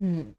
Hmm.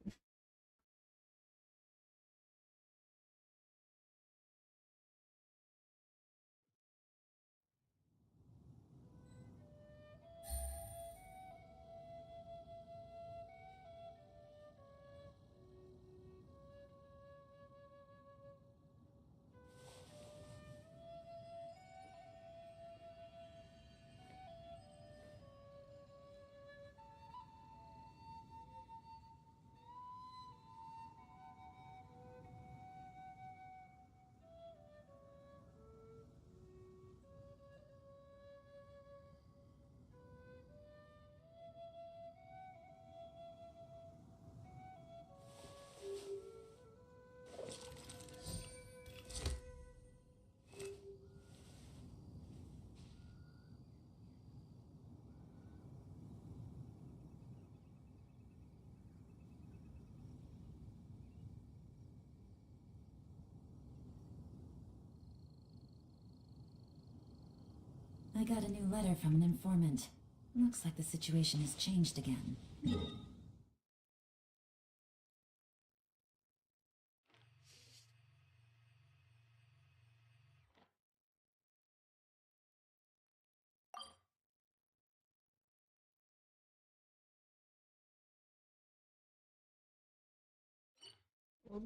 I got a new letter from an informant. Looks like the situation has changed again.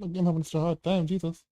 Again, having such a hard time, Jesus.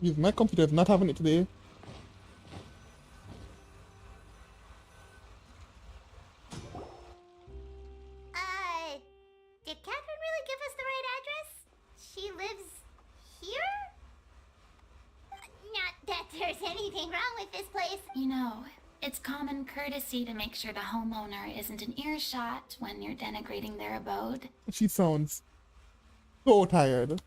Use my computer is not having it today. Did Catherine really give us the right address? She lives here? Not that there's anything wrong with this place. You know, it's common courtesy to make sure the homeowner isn't in earshot when you're denigrating their abode. She sounds so tired.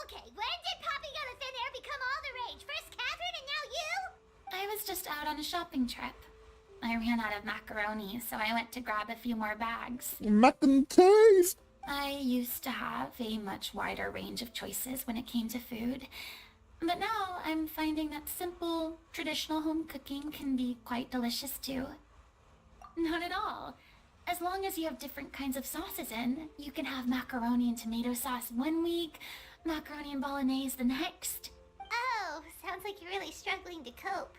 Okay, when did popping out of thin air become all the rage? First Catherine and now you? I was just out on a shopping trip. I ran out of macaroni, so I went to grab a few more bags. Mac and cheese. I used to have a much wider range of choices when it came to food, but now I'm finding that simple, traditional home cooking can be quite delicious too. Not at all. As long as you have different kinds of sauces in, you can have macaroni and tomato sauce one week, macaroni and bolognese the next. Oh, sounds like you're really struggling to cope.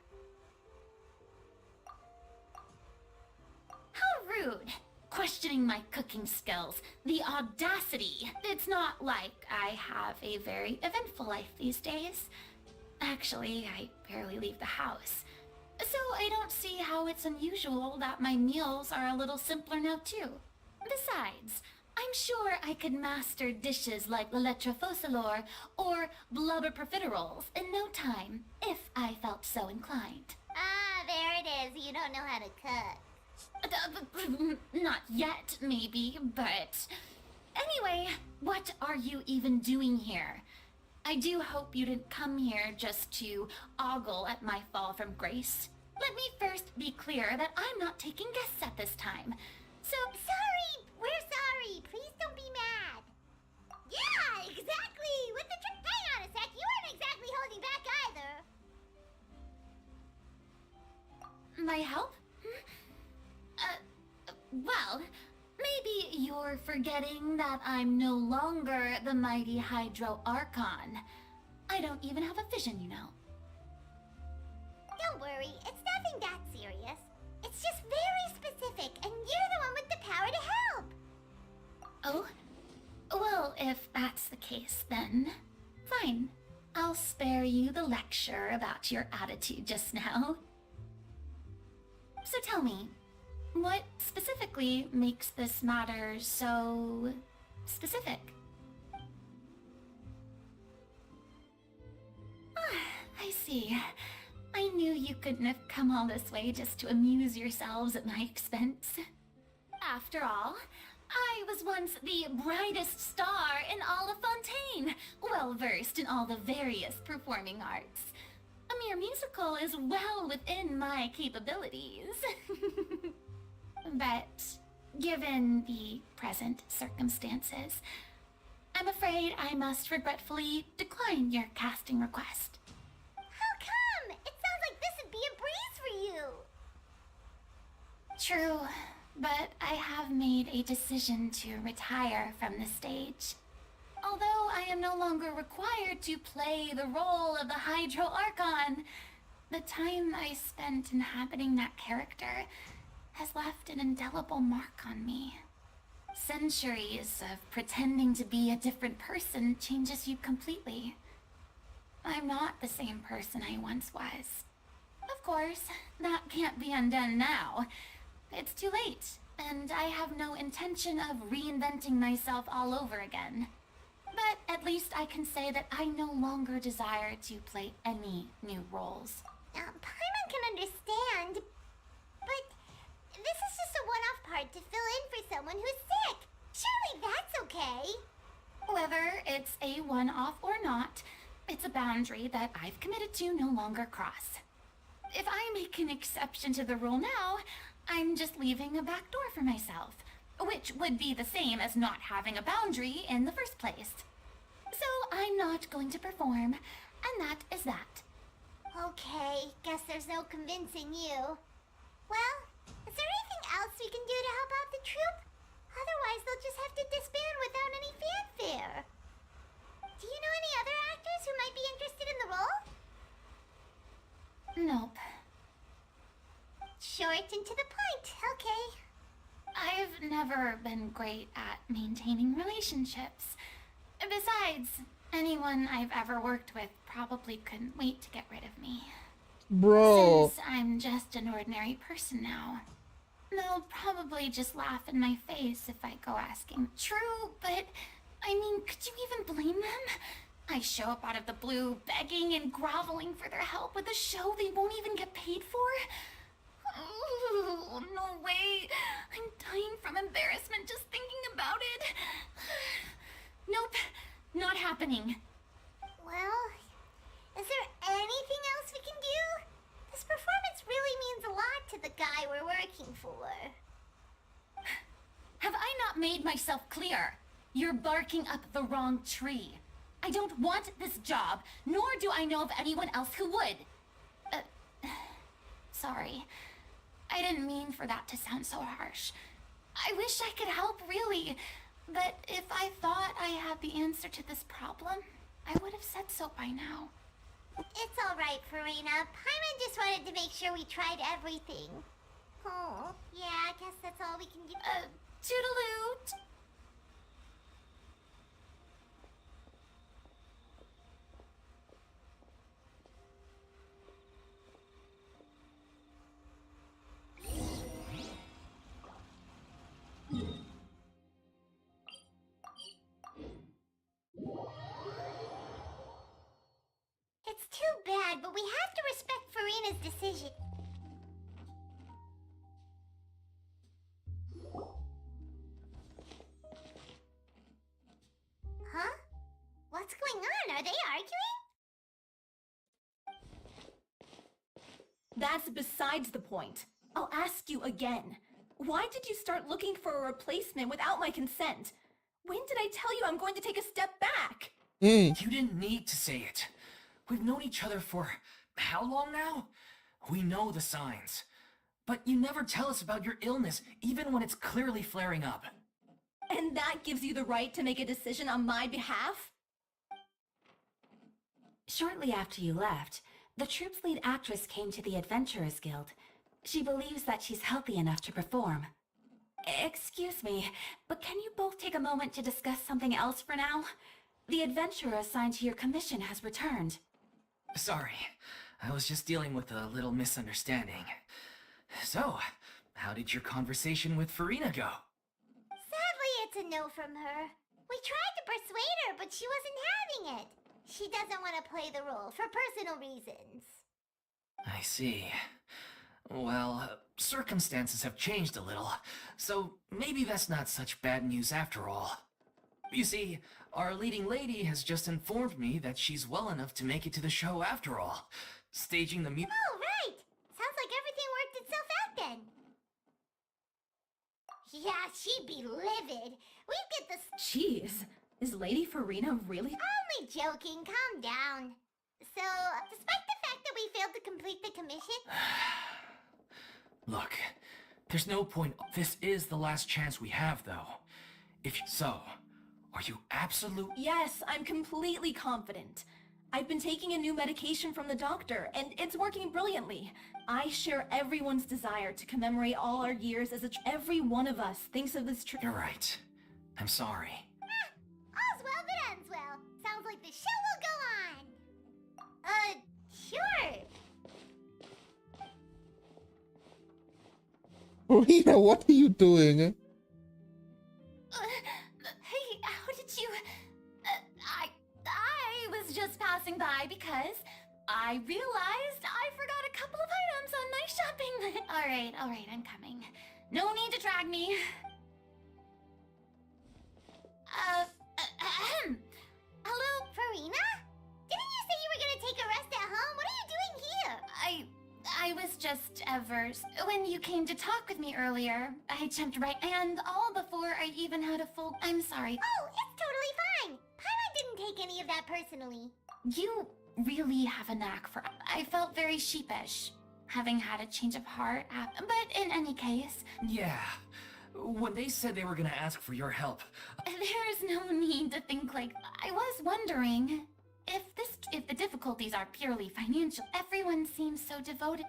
How rude! Questioning my cooking skills. The audacity! It's not like I have a very eventful life these days. Actually, I barely leave the house. So I don't see how it's unusual that my meals are a little simpler now too. Besides, I'm sure I could master dishes like la lettre focilor or blubber profiteroles in no time, if I felt so inclined. Ah, there it is. You don't know how to cook. Not yet, maybe, but... Anyway, what are you even doing here? I do hope you didn't come here just to ogle at my fall from grace. Let me first be clear that I'm not taking guests at this time. So... Sorry! We're sorry! Please don't be mad! Yeah, exactly! With the Hang on a sec, you weren't exactly holding back either! you're forgetting that I'm no longer the mighty Hydro Archon. I don't even have a vision, you know. Don't worry, it's nothing that serious. It's just very specific, and you're the one with the power to help. Oh? Well, if that's the case, then fine. I'll spare you the lecture about your attitude just now. So tell me, what specifically makes this matter so specific? I see. I knew you couldn't have come all this way just to amuse yourselves at my expense. After all, I was once the brightest star in all of Fontaine, well versed in all the various performing arts. A mere musical is well within my capabilities. But given the present circumstances, I'm afraid I must regretfully decline your casting request. How come? It sounds like this would be a breeze for you. True, but I have made a decision to retire from the stage. Although I am no longer required to play the role of the Hydro Archon, the time I spent inhabiting that character has left an indelible mark on me. Centuries of pretending to be a different person changes you completely. I'm not the same person I once was. Of course, that can't be undone now. It's too late, and I have no intention of reinventing myself all over again. But at least I can say that I no longer desire to play any new roles. Paimon can understand, but this is just a one-off part to fill in for someone who's sick. Surely that's okay. Whether it's a one-off or not, it's a boundary that I've committed to no longer cross. If I make an exception to the rule now, I'm just leaving a back door for myself, which would be the same as not having a boundary in the first place. So I'm not going to perform, and that is that. Okay, guess there's no convincing you. Well, is there anything else we can do to help out the troupe? Otherwise, they'll just have to disband without any fanfare. Do you know any other actors who might be interested in the role? Nope. Short and to the point, okay. I've never been great at maintaining relationships. Besides, anyone I've ever worked with probably couldn't wait to get rid of me. Bro. Since I'm just an ordinary person now, they'll probably just laugh in my face if I go asking. True, but I mean, could you even blame them? I show up out of the blue, begging and groveling for their help with a show they won't even get paid for? Oh, no way. I'm dying from embarrassment just thinking about it. Nope, not happening. Well, is there anything else we can do? This performance really means a lot to the guy we're working for. Have I not made myself clear? You're barking up the wrong tree. I don't want this job, nor do I know of anyone else who would. Sorry. I didn't mean for that to sound so harsh. I wish I could help, really. But if I thought I had the answer to this problem, I would have said so by now. It's alright, Fuwina. Paimon just wanted to make sure we tried everything. Oh, yeah, I guess that's all we can do. Toodaloo! It's too bad, but we have to respect Fuwina's decision. Huh? What's going on? Are they arguing? That's besides the point. I'll ask you again. Why did you start looking for a replacement without my consent? When did I tell you I'm going to take a step back? Mm. You didn't need to say it. We've known each other for how long now? We know the signs. But you never tell us about your illness, even when it's clearly flaring up. And that gives you the right to make a decision on my behalf? Shortly after you left, the troupe's lead actress came to the Adventurers Guild. She believes that she's healthy enough to perform. Excuse me, but can you both take a moment to discuss something else for now? The adventurer assigned to your commission has returned. Sorry, I was just dealing with a little misunderstanding. So, how did your conversation with Fuwina go? Sadly, it's a no from her. We tried to persuade her, but she wasn't having it. She doesn't want to play the role for personal reasons. I see. Well, circumstances have changed a little, so maybe that's not such bad news after all. You see, our leading lady has just informed me that she's well enough to make it to the show after all. Staging the Oh, right! Sounds like everything worked itself out then. Yeah, she'd be livid. We'd get the... Jeez, is Lady Fuwina really? Only joking, calm down. So, despite the fact that we failed to complete the commission... Look, there's no point. This is the last chance we have, though. Are you absolute? Yes, I'm completely confident. I've been taking a new medication from the doctor, and it's working brilliantly. I share everyone's desire to commemorate all our years as every one of us thinks of this You're right. I'm sorry. All's well that ends well. Sounds like the show will go on. Sure. Fuwina, what are you doing? Hey, how did you... I was just passing by because I realized I forgot a couple of items on my shopping list. All right, I'm coming. No need to drag me. Hello? Fuwina? Didn't you say you were gonna take a rest at home? What are you doing here? I was just when you came to talk with me earlier, I jumped right and all before I even had a full... I'm sorry. Oh, it's totally fine. Paimon didn't take any of that personally. You really have a knack for... I felt very sheepish, having had a change of heart, but in any case... Yeah. When they said they were gonna ask for your help... There's no need to think like... I was wondering... If the difficulties are purely financial, everyone seems so devoted...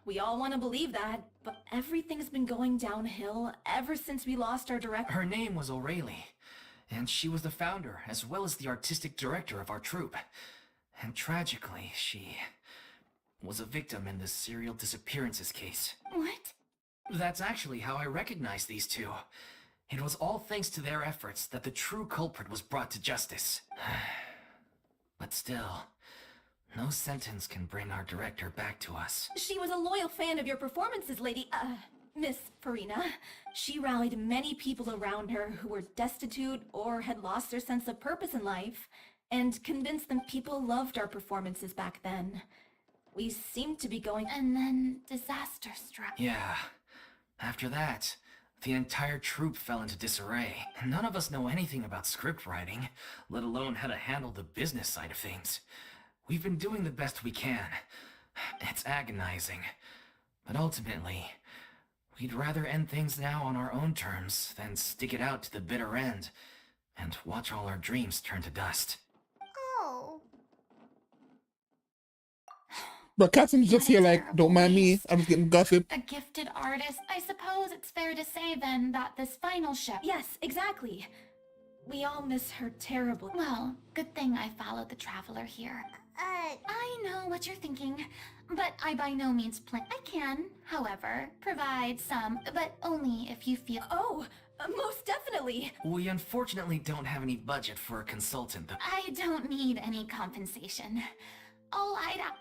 We all want to believe that, but everything's been going downhill ever since we lost our director. Her name was O'Reilly, and she was the founder as well as the artistic director of our troupe. And tragically, she was a victim in the serial disappearances case. What? That's actually how I recognized these two. It was all thanks to their efforts that the true culprit was brought to justice. But still, no sentence can bring our director back to us. She was a loyal fan of your performances, Miss Fuwina. She rallied many people around her who were destitute or had lost their sense of purpose in life, and convinced them people loved our performances back then. We seemed to be going... And then disaster struck. Yeah. After that, the entire troupe fell into disarray. None of us know anything about script writing, let alone how to handle the business side of things. We've been doing the best we can. It's agonizing. But ultimately, we'd rather end things now on our own terms than stick it out to the bitter end and watch all our dreams turn to dust. Oh. But Catherine's just What a here like, terrible don't mind me, waste. I'm just getting gossip. A gifted artist. I suppose it's fair to say then that this final ship... Yes, exactly. We all miss her terribly. Well, good thing I followed the traveler here. I know what you're thinking, but I by no means plan. I can, however, provide some, but only if you feel... Oh, most definitely. We unfortunately don't have any budget for a consultant. I don't need any compensation.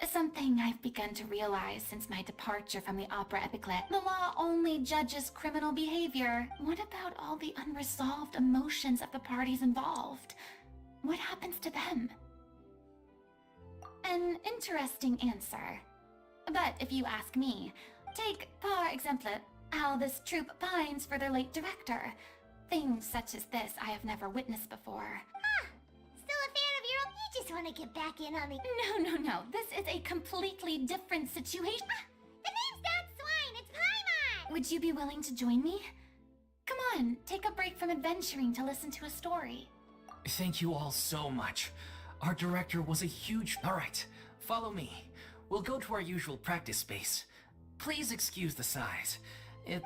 Something I've begun to realize since my departure from the opera epiclet. The law only judges criminal behavior. What about all the unresolved emotions of the parties involved? What happens to them? An interesting answer. But if you ask me, take, par exemple, how this troupe pines for their late director. Things such as this I have never witnessed before. Still a fan of your own? You just want to get back in on the... No. This is a completely different situation. The name's not Swine, it's Paimon! Would you be willing to join me? Come on, take a break from adventuring to listen to a story. Thank you all so much. Our director was a huge... Alright, follow me. We'll go to our usual practice space. Please excuse the size. It...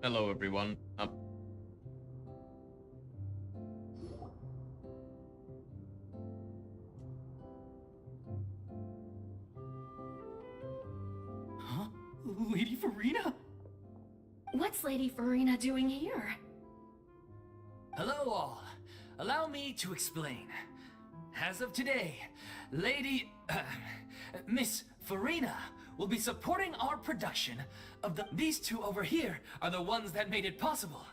Hello, everyone. Huh? Lady Fuwina? What's Lady Fuwina doing here? Hello all. Allow me to explain. As of today, Miss Fuwina will be supporting our production of These two over here are the ones that made it possible.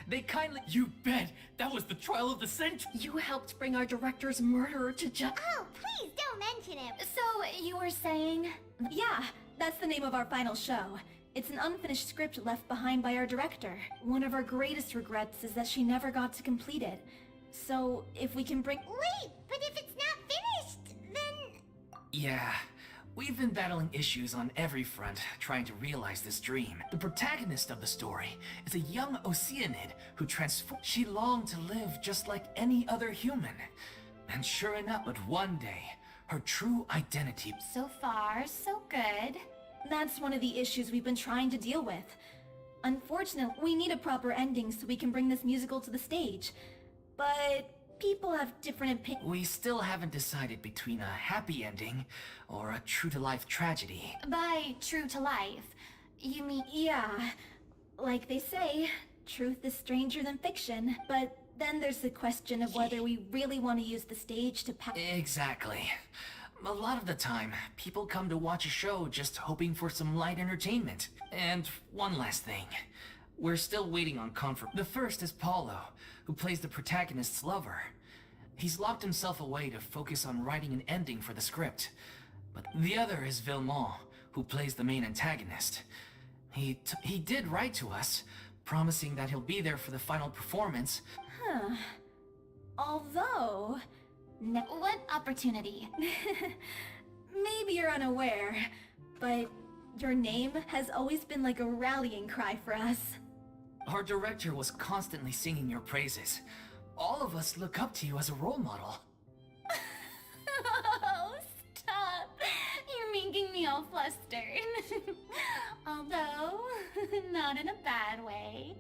They kindly... You bet! That was the trial of the century! You helped bring our director's murderer to Oh, please don't mention him. So, you were saying? Yeah, that's the name of our final show. It's an unfinished script left behind by our director. One of our greatest regrets is that she never got to complete it. So, if we can bring... Wait, but if it's not finished, then... Yeah, we've been battling issues on every front, trying to realize this dream. The protagonist of the story is a young Oceanid who transformed. She longed to live just like any other human. And sure enough, but one day, her true identity... So far, so good. That's one of the issues we've been trying to deal with. Unfortunately, we need a proper ending so we can bring this musical to the stage. But people have different opinions. We still haven't decided between a happy ending or a true-to-life tragedy. By true to life, you mean... Yeah, like they say, truth is stranger than fiction. But then there's the question of whether we really want to use the stage to Exactly. A lot of the time, people come to watch a show just hoping for some light entertainment. And one last thing. We're still waiting on confirmation. The first is Paulo, who plays the protagonist's lover. He's locked himself away to focus on writing an ending for the script. But the other is Villemont, who plays the main antagonist. He did write to us, promising that he'll be there for the final performance. Huh. Although... What opportunity? Maybe you're unaware, but your name has always been like a rallying cry for us. Our director was constantly singing your praises. All of us look up to you as a role model. Oh, stop! You're making me all flustered. Although, not in a bad way.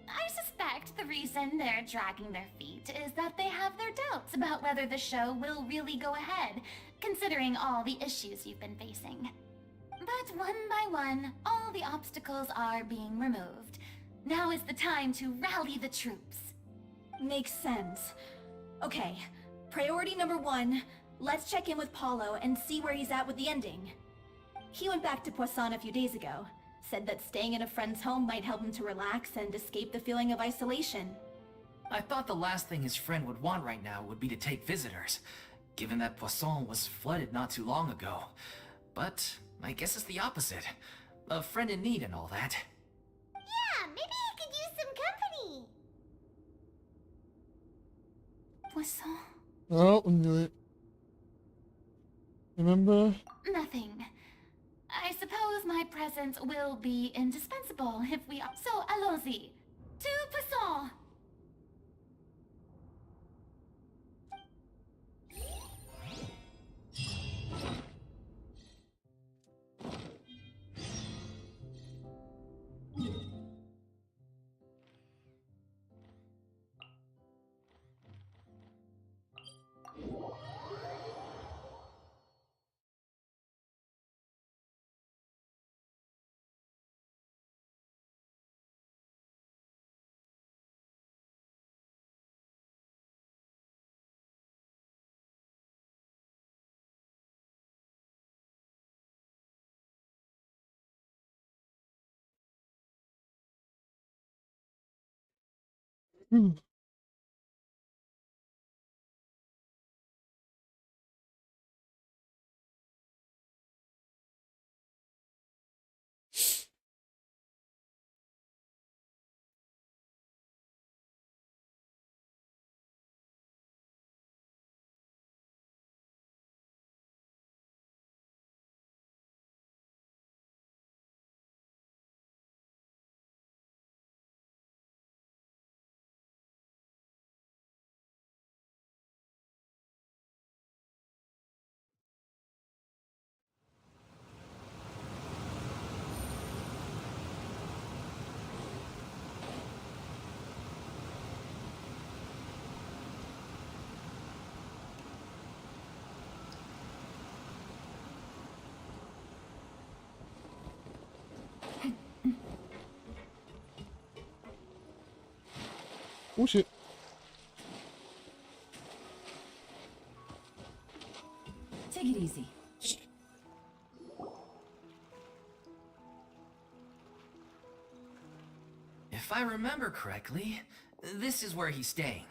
I suspect the reason they're dragging their feet is that they have their doubts about whether the show will really go ahead, considering all the issues you've been facing. But one by one, all the obstacles are being removed. Now is the time to rally the troops. Makes sense. Okay, priority number 1, let's check in with Paulo and see where he's at with the ending. He went back to Poisson a few days ago. Said that staying in a friend's home might help him to relax and escape the feeling of isolation. I thought the last thing his friend would want right now would be to take visitors, given that Poisson was flooded not too long ago. But I guess it's the opposite. A friend in need and all that. Yeah, maybe he could use some company. Poisson? Oh, I knew it. Remember? Nothing. I suppose suppose my presence will be indispensable if we are. So, allons-y. Tout passons! Hmm. Oh shit. Take it easy. If I remember correctly, this is where he's staying.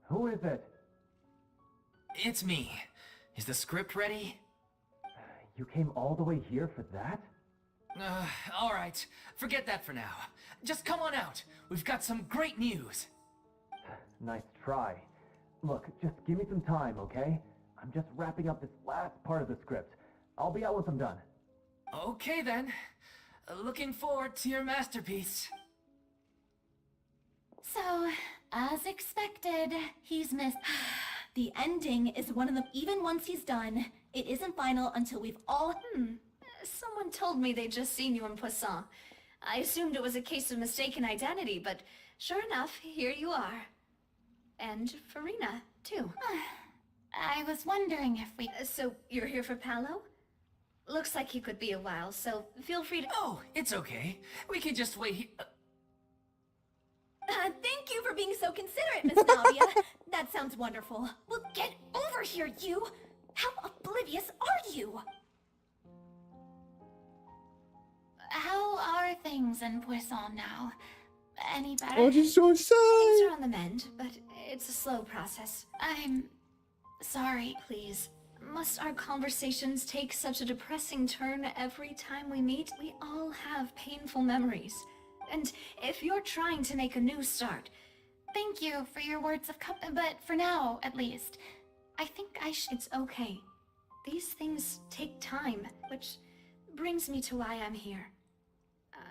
Who is it? It's me. Is the script ready? You came all the way here for that? Alright. Forget that for now. Just come on out. We've got some great news. Nice try. Look, just give me some time, okay? I'm just wrapping up this last part of the script. I'll be out once I'm done. Okay then. Looking forward to your masterpiece. So, as expected, he's missed. The ending is one of them. Even once he's done, it isn't final until we've all. Someone told me they'd just seen you in Poisson. I assumed it was a case of mistaken identity, but sure enough, here you are. And Fuwina, too. I was wondering if we... So, you're here for Paolo? Looks like he could be a while, so feel free to... Oh, it's okay. We can just wait here. Thank you for being so considerate, Miss Navia. That sounds wonderful. Well, get over here, you! How oblivious are you? How are things in Poisson now? Any better? Oh, she's so Things sad. are on the mend, but it's a slow process. I'm... sorry. Please, must our conversations take such a depressing turn every time we meet? We all have painful memories. And if you're trying to make a new start, Thank you for your words of comfort, but for now, at least, I think I should... it's okay. These things take time, which brings me to why I'm here.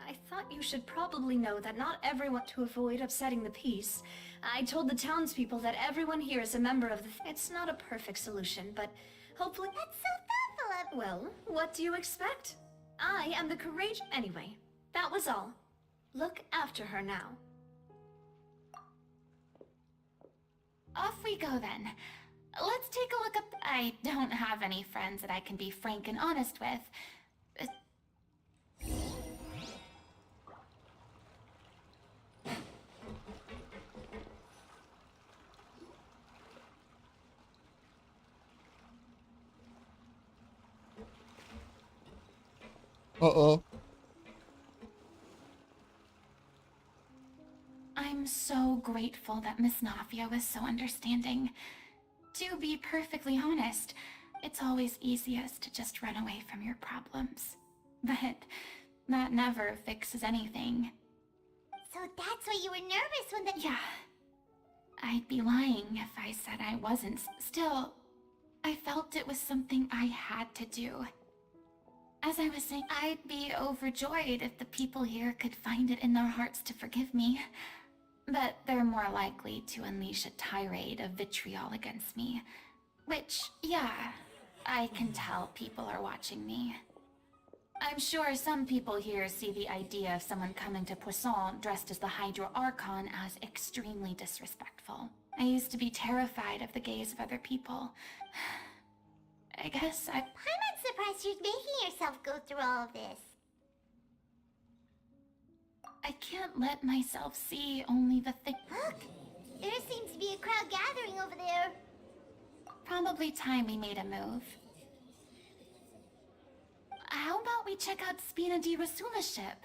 I thought you should probably know that not everyone... To avoid upsetting the peace, I told the townspeople that everyone here is a member of the... It's not a perfect solution, but hopefully... That's so thoughtful of... Well, what do you expect? I am the courage... Anyway, that was all. Look after her now. Off we go then. Let's take a look up... I don't have any friends that I can be frank and honest with. Uh-oh. I'm so grateful that Miss Navia was so understanding. To be perfectly honest, it's always easiest to just run away from your problems. But that never fixes anything. So that's why you were nervous when the... Yeah. I'd be lying if I said I wasn't. Still, I felt it was something I had to do. As I was saying, I'd be overjoyed if the people here could find it in their hearts to forgive me. But they're more likely to unleash a tirade of vitriol against me. Which, yeah, I can tell people are watching me. I'm sure some people here see the idea of someone coming to Poisson dressed as the Hydro Archon as extremely disrespectful. I used to be terrified of the gaze of other people. I guess I'm not surprised you're making yourself go through all of this. I can't let myself see only the thing. Look! There seems to be a crowd gathering over there. Probably time we made a move. How about we check out Spina di Rasula's ship?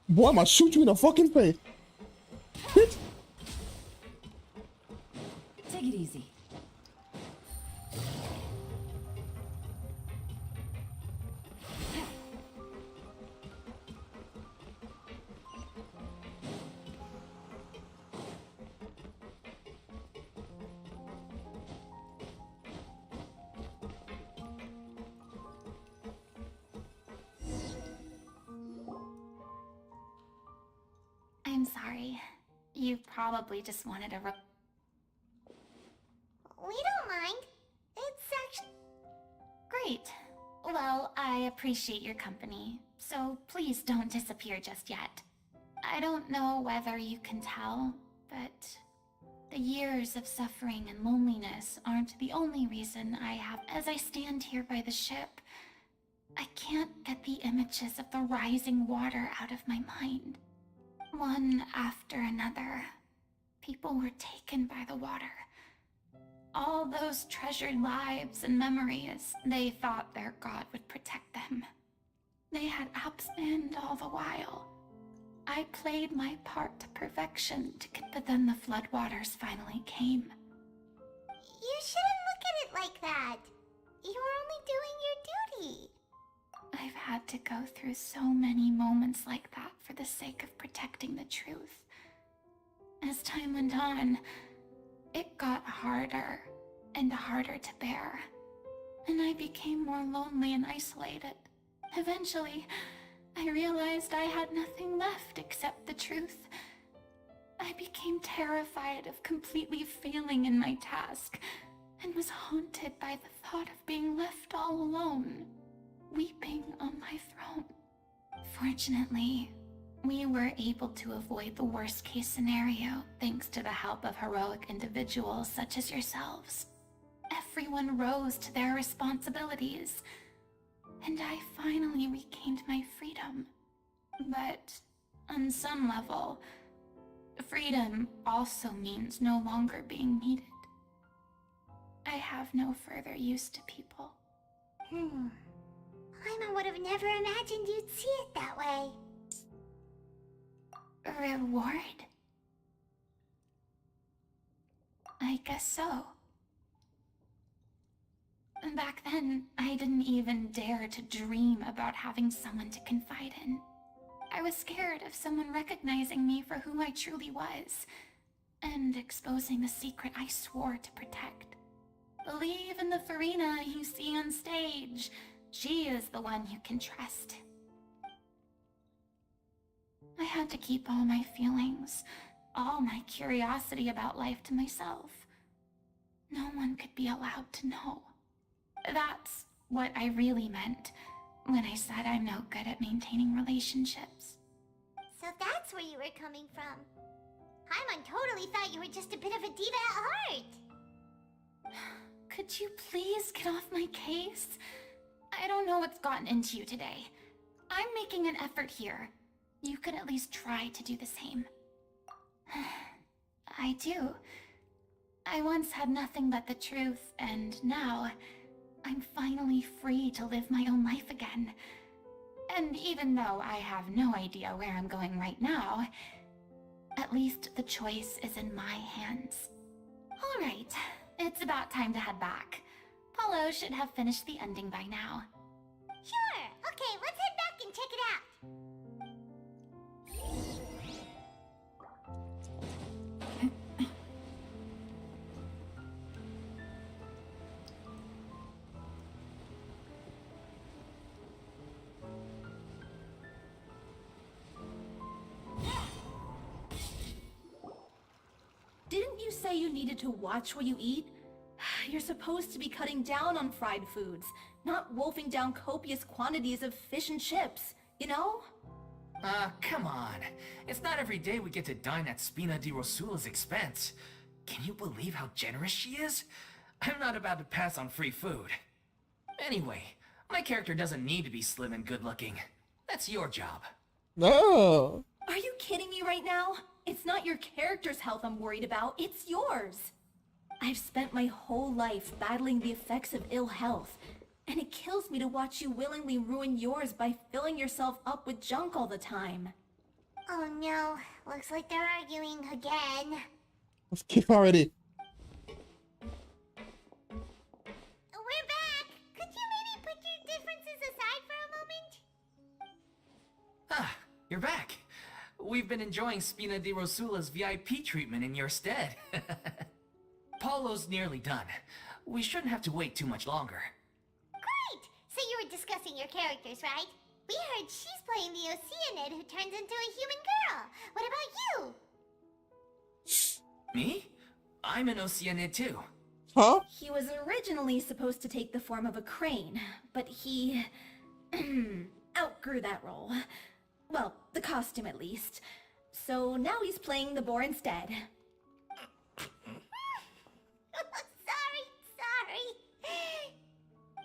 Boy, I'm gonna shoot you in the fucking face. Bitch. Take it easy. I'm sorry. You probably just wanted a We don't mind. It's actually... Great. Well, I appreciate your company, so please don't disappear just yet. I don't know whether you can tell, but the years of suffering and loneliness aren't the only reason I have. As I stand here by the ship, I can't get the images of the rising water out of my mind. One after another, people were taken by the water. All those treasured lives and memories, they thought their god would protect them. They had absent all the while. I played my part to perfection, but then the floodwaters finally came. You shouldn't look at it like that. You were only doing your duty. I've had to go through so many moments like that for the sake of protecting the truth. As time went on, it got harder and harder to bear, and I became more lonely and isolated. Eventually, I realized I had nothing left except the truth. I became terrified of completely failing in my task, and was haunted by the thought of being left all alone, weeping on my throne. Fortunately, we were able to avoid the worst-case scenario thanks to the help of heroic individuals such as yourselves. Everyone rose to their responsibilities, and I finally regained my freedom. But on some level, freedom also means no longer being needed. I have no further use to people. Paimon would have never imagined you'd see it that way. Reward? I guess so. Back then, I didn't even dare to dream about having someone to confide in. I was scared of someone recognizing me for who I truly was, and exposing the secret I swore to protect. Believe in the Fuwina you see on stage. She is the one you can trust. I had to keep all my feelings, all my curiosity about life to myself. No one could be allowed to know. That's what I really meant when I said I'm no good at maintaining relationships. So that's where you were coming from. Paimon totally thought you were just a bit of a diva at heart. Could you please get off my case? I don't know what's gotten into you today. I'm making an effort here. You could at least try to do the same. I do. I once had nothing but the truth, and now I'm finally free to live my own life again. And even though I have no idea where I'm going right now, at least the choice is in my hands. All right, it's about time to head back. Paulo should have finished the ending by now. Sure. Okay, let's head back and check it out. say you needed to watch what you eat? You're supposed to be cutting down on fried foods, not wolfing down copious quantities of fish and chips, you know? Come on. It's not every day we get to dine at Spina di Rosula's expense. Can you believe how generous she is? I'm not about to pass on free food. Anyway, my character doesn't need to be slim and good-looking. That's your job. No. Are you kidding me right now? It's not your character's health I'm worried about, it's yours. I've spent my whole life battling the effects of ill health, and it kills me to watch you willingly ruin yours by filling yourself up with junk all the time. Oh no, looks like they're arguing again. Let's kick already. We're back! Could you maybe put your differences aside for a moment? Ah, you're back. We've been enjoying Spina di Rosula's VIP treatment in your stead. Paulo's nearly done. We shouldn't have to wait too much longer. Great! So you were discussing your characters, right? We heard she's playing the Oceanid who turns into a human girl. What about you? Me? I'm an Oceanid too. Huh? He was originally supposed to take the form of a crane, but he outgrew that role. Well, the costume at least. So now he's playing the boar instead. Sorry.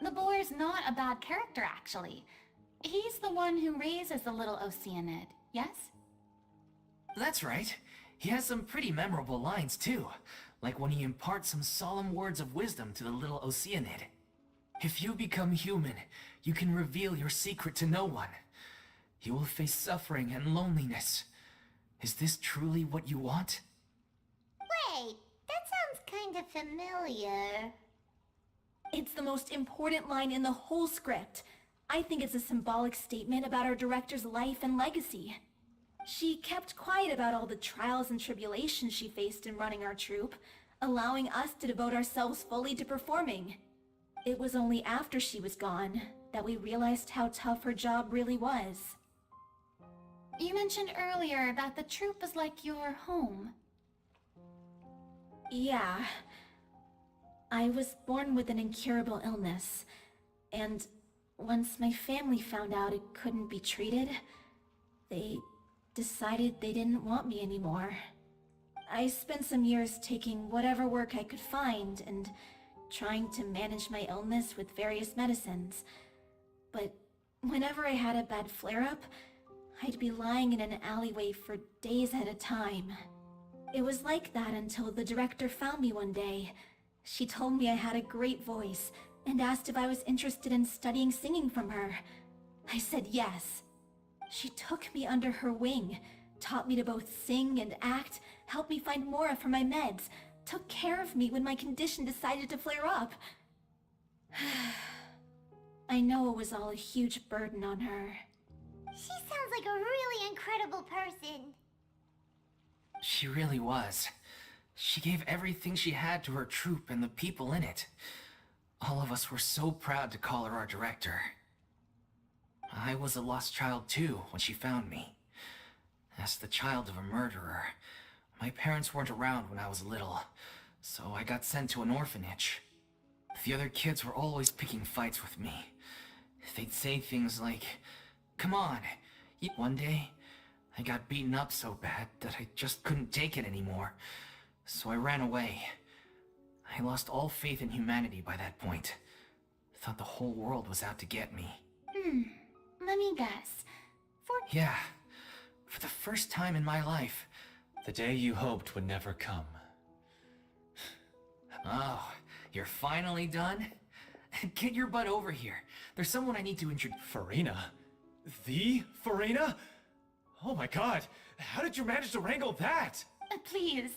The boar's not a bad character, actually. He's the one who raises the little Oceanid, yes? That's right. He has some pretty memorable lines too, like when he imparts some solemn words of wisdom to the little Oceanid. If you become human, you can reveal your secret to no one. You will face suffering and loneliness. Is this truly what you want? Wait, that sounds kind of familiar. It's the most important line in the whole script. I think it's a symbolic statement about our director's life and legacy. She kept quiet about all the trials and tribulations she faced in running our troupe, allowing us to devote ourselves fully to performing. It was only after she was gone that we realized how tough her job really was. You mentioned earlier that the troupe is like your home. Yeah. I was born with an incurable illness, and once my family found out it couldn't be treated, they decided they didn't want me anymore. I spent some years taking whatever work I could find and trying to manage my illness with various medicines. But whenever I had a bad flare-up, I'd be lying in an alleyway for days at a time. It was like that until the director found me one day. She told me I had a great voice and asked if I was interested in studying singing from her. I said yes. She took me under her wing, taught me to both sing and act, helped me find Mora for my meds, took care of me when my condition decided to flare up. I know it was all a huge burden on her. She sounds like a really incredible person. She really was. She gave everything she had to her troupe and the people in it. All of us were so proud to call her our director. I was a lost child too when she found me. As the child of a murderer, my parents weren't around when I was little, so I got sent to an orphanage. The other kids were always picking fights with me. They'd say things like, "Come on." One day, I got beaten up so bad that I just couldn't take it anymore, so I ran away. I lost all faith in humanity by that point. Thought the whole world was out to get me. Let me guess. Yeah, for the first time in my life. The day you hoped would never come. Oh, you're finally done? Get your butt over here. There's someone I need to introduce. Fuwina? The Fuwina? Oh my god, how did you manage to wrangle that? Please,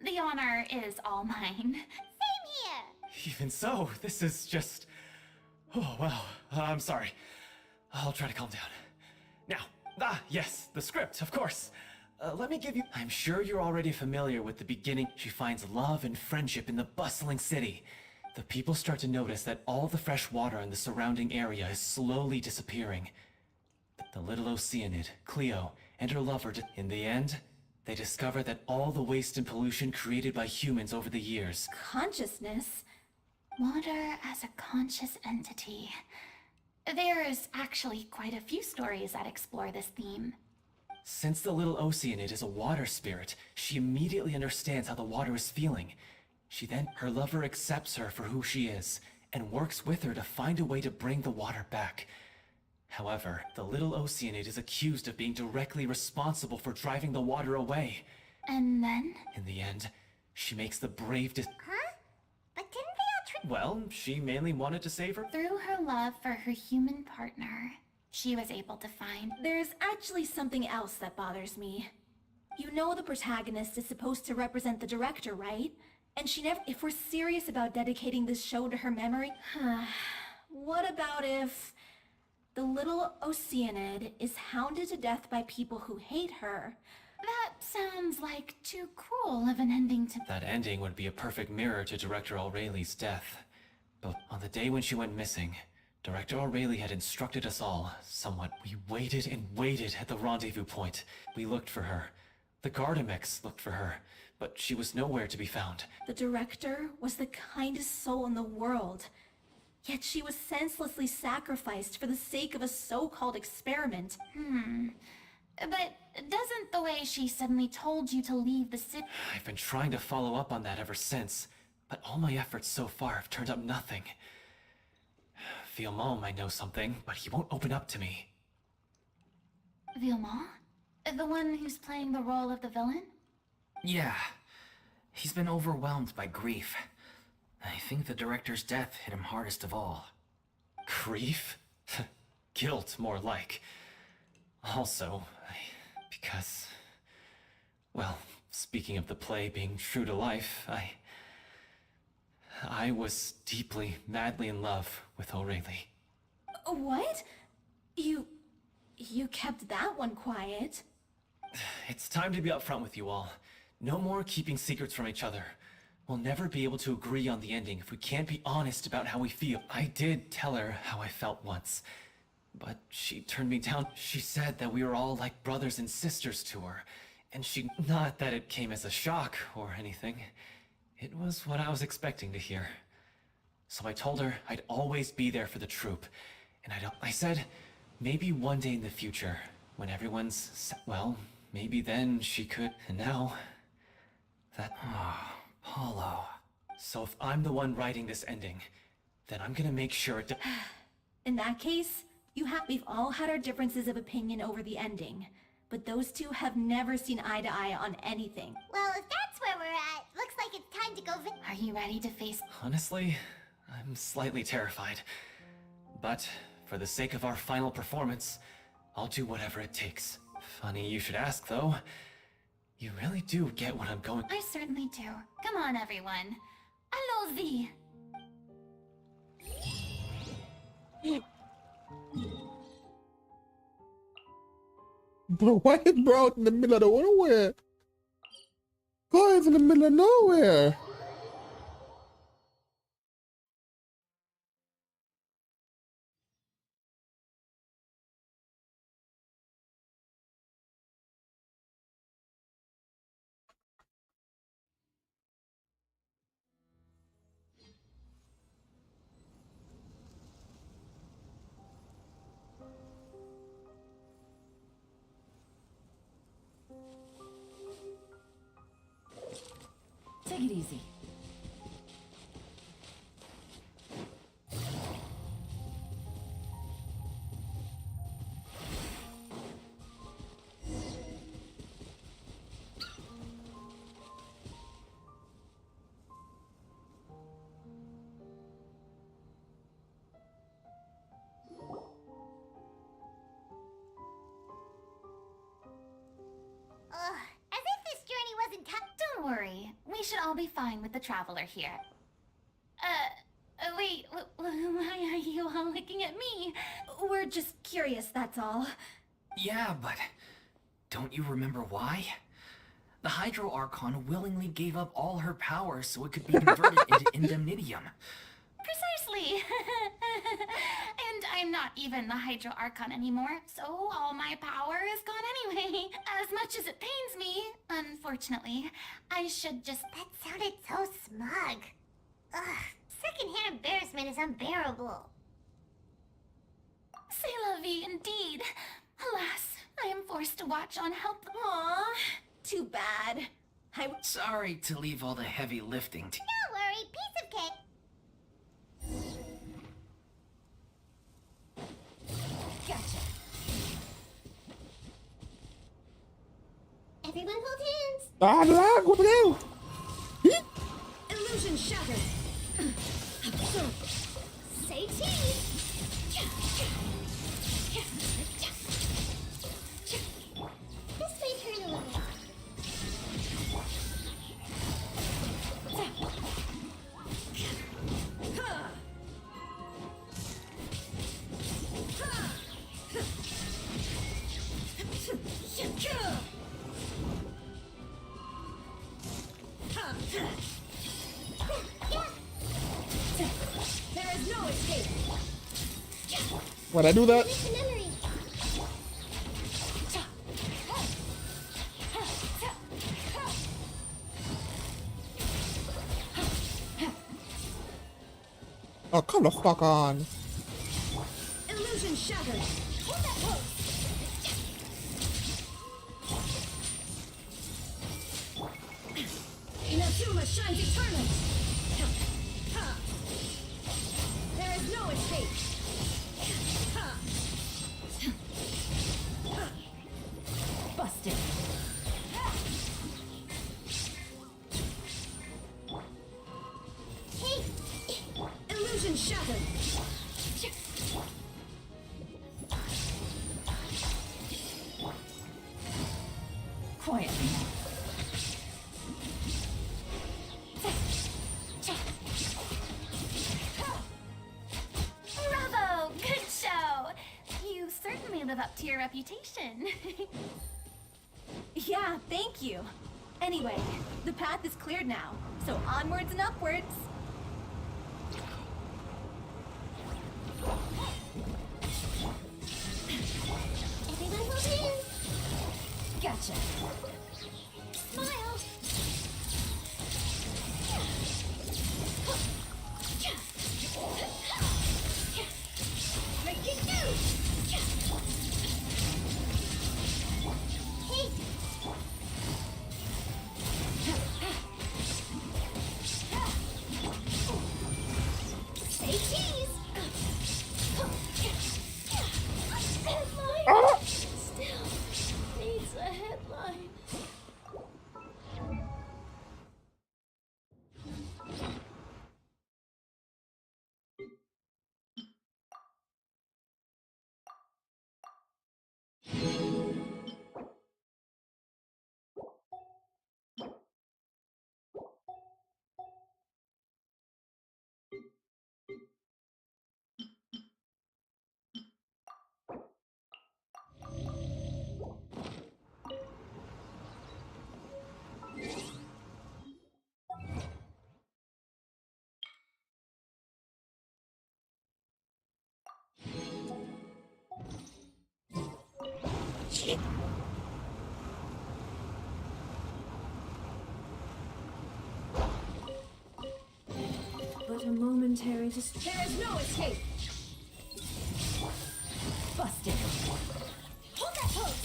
the honor is all mine. Same here. Even so, this is just... Oh, wow. I'm sorry. I'll try to calm down. Now, yes, the script, of course. Let me give you... I'm sure you're already familiar with the beginning. She finds love and friendship in the bustling city. The people start to notice that all the fresh water in the surrounding area is slowly disappearing. The little Oceanid, Cleo, and her lover, in the end, They discover that all the waste and pollution created by humans over the years. Consciousness? Water as a conscious entity. There's actually quite a few stories that explore this theme. Since the little Oceanid is a water spirit, she immediately understands how the water is feeling. Her lover accepts her for who she is, and works with her to find a way to bring the water back. However, the little Oceanid is accused of being directly responsible for driving the water away. And then? In the end, she makes the brave Huh? But didn't they all Well, she mainly wanted to save her. Through her love for her human partner, she was able to find... There's actually something else that bothers me. You know the protagonist is supposed to represent the director, right? And she never... If we're serious about dedicating this show to her memory... What about if... the little Oceanid is hounded to death by people who hate her? That sounds like too cruel of an ending to... That ending would be a perfect mirror to Director Aureli's death. But on the day when she went missing, Director Aureli had instructed us all, somewhat. We waited and waited at the rendezvous point. We looked for her. The Gardamex looked for her, but she was nowhere to be found. The director was the kindest soul in the world. Yet she was senselessly sacrificed for the sake of a so-called experiment. But doesn't the way she suddenly told you to leave the city... I've been trying to follow up on that ever since, but all my efforts so far have turned up nothing. Villemont might know something, but he won't open up to me. Villemont? The one who's playing the role of the villain? Yeah. He's been overwhelmed by grief. I think the director's death hit him hardest of all. Grief? Guilt, more like. Also, because... Well, speaking of the play being true to life, I was deeply, madly in love with Aureli. What? You kept that one quiet. It's time to be upfront with you all. No more keeping secrets from each other. We'll never be able to agree on the ending if we can't be honest about how we feel. I did tell her how I felt once, but she turned me down. She said that we were all like brothers and sisters to her, and not that it came as a shock or anything. It was what I was expecting to hear. So I told her I'd always be there for the troupe, and I said, maybe one day in the future, when everyone's, well, maybe then she could, and now, Paulo. So if I'm the one writing this ending, then I'm gonna make sure it... In that case, we've all had our differences of opinion over the ending, but those two have never seen eye to eye on anything. Well, if that's where we're at, looks like it's time to go Are you ready to face... Honestly, I'm slightly terrified. But for the sake of our final performance, I'll do whatever it takes. Funny you should ask, though. You really do get what I'm going... I certainly do. Come on, everyone. Allons-y! Bro, why is bro out in the middle of nowhere? Guys in the middle of nowhere. Take it easy. as if this journey wasn't tough. Don't worry. We should all be fine with the traveler here. Wait, why are you all looking at me? We're just curious, that's all. Yeah, but don't you remember why? The Hydro Archon willingly gave up all her power so it could be converted into Indemnitium. Precisely! And I'm not even the Hydro Archon anymore, so all my power is gone anyway. As much as it pains me, unfortunately, I should just... That sounded so smug. Ugh, secondhand embarrassment is unbearable. C'est la vie indeed. Alas, I am forced to watch on help. Aw, too bad. Sorry to leave all the heavy lifting to... Don't worry, piece of cake. Gotcha. Everyone hold hands. ตายแล้วกูไปแล้ว Illusion shattered. Say cheese. This may hurt a little. There is no escape. When I do that, Finish the memory. oh come the fuck on. Illusion shattered. Hold that pose. Inazuma shines eternal. There is no escape. Busted. Hey, Illusion shattered. Quietly. Bravo! Good show! You certainly live up to your reputation. Yeah, thank you. Anyway, the path is cleared now, so onwards and upwards. everyone hold hands. Gotcha. Smile. Breaking news. Hey, say cheese. Ah! Still needs a headline. But a momentary There is no escape. Busted. Hold that pose.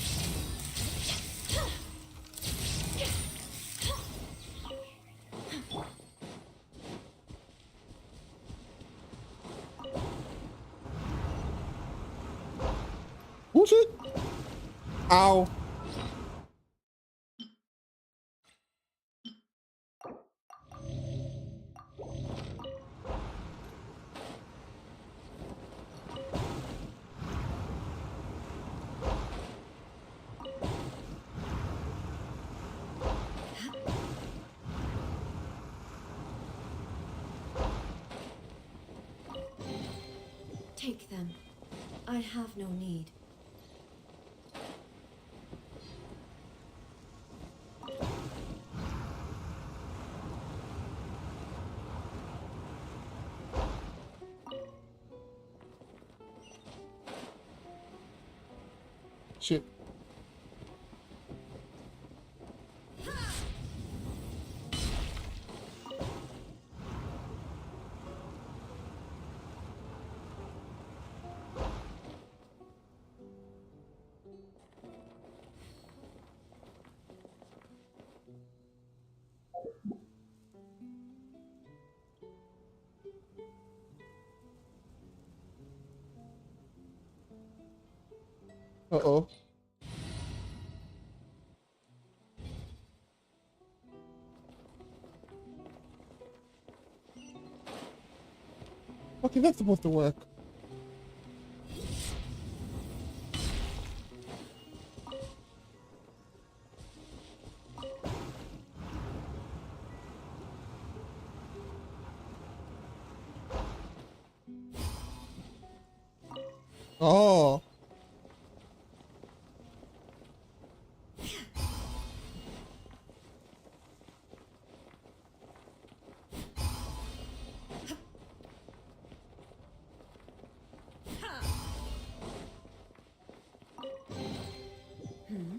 Oh shit. Ow. Take them. I have no need. Shit. Uh-oh. Okay, that's supposed to work. Oh. Hmm.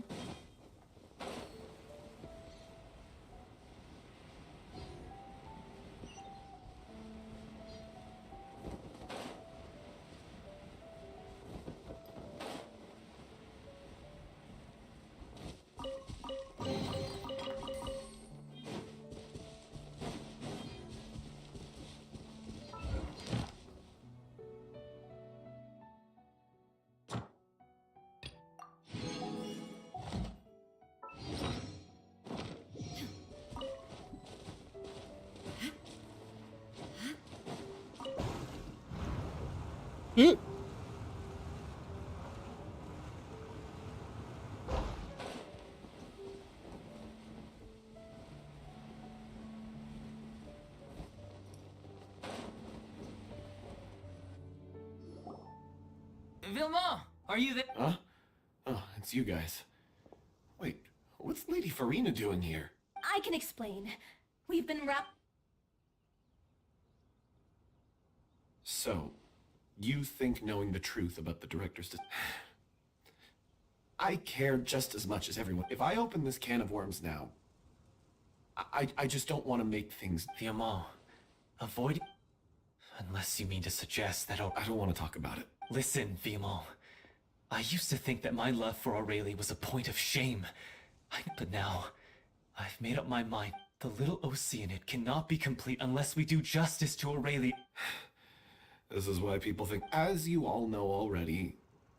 Vilma, are you there? Huh? Oh, it's you guys. Wait, what's Lady Fuwina doing here? I can explain. We've been So, you think knowing the truth about the director's I care just as much as everyone. If I open this can of worms now, I just don't want to make things... Vilma, avoid... Unless you mean to suggest that... I don't want to talk about it. Listen, Vilma. I used to think that my love for Aurelie was a point of shame. But now, I've made up my mind. The little Oceanid cannot be complete unless we do justice to Aurelie. This is why people think... As you all know already,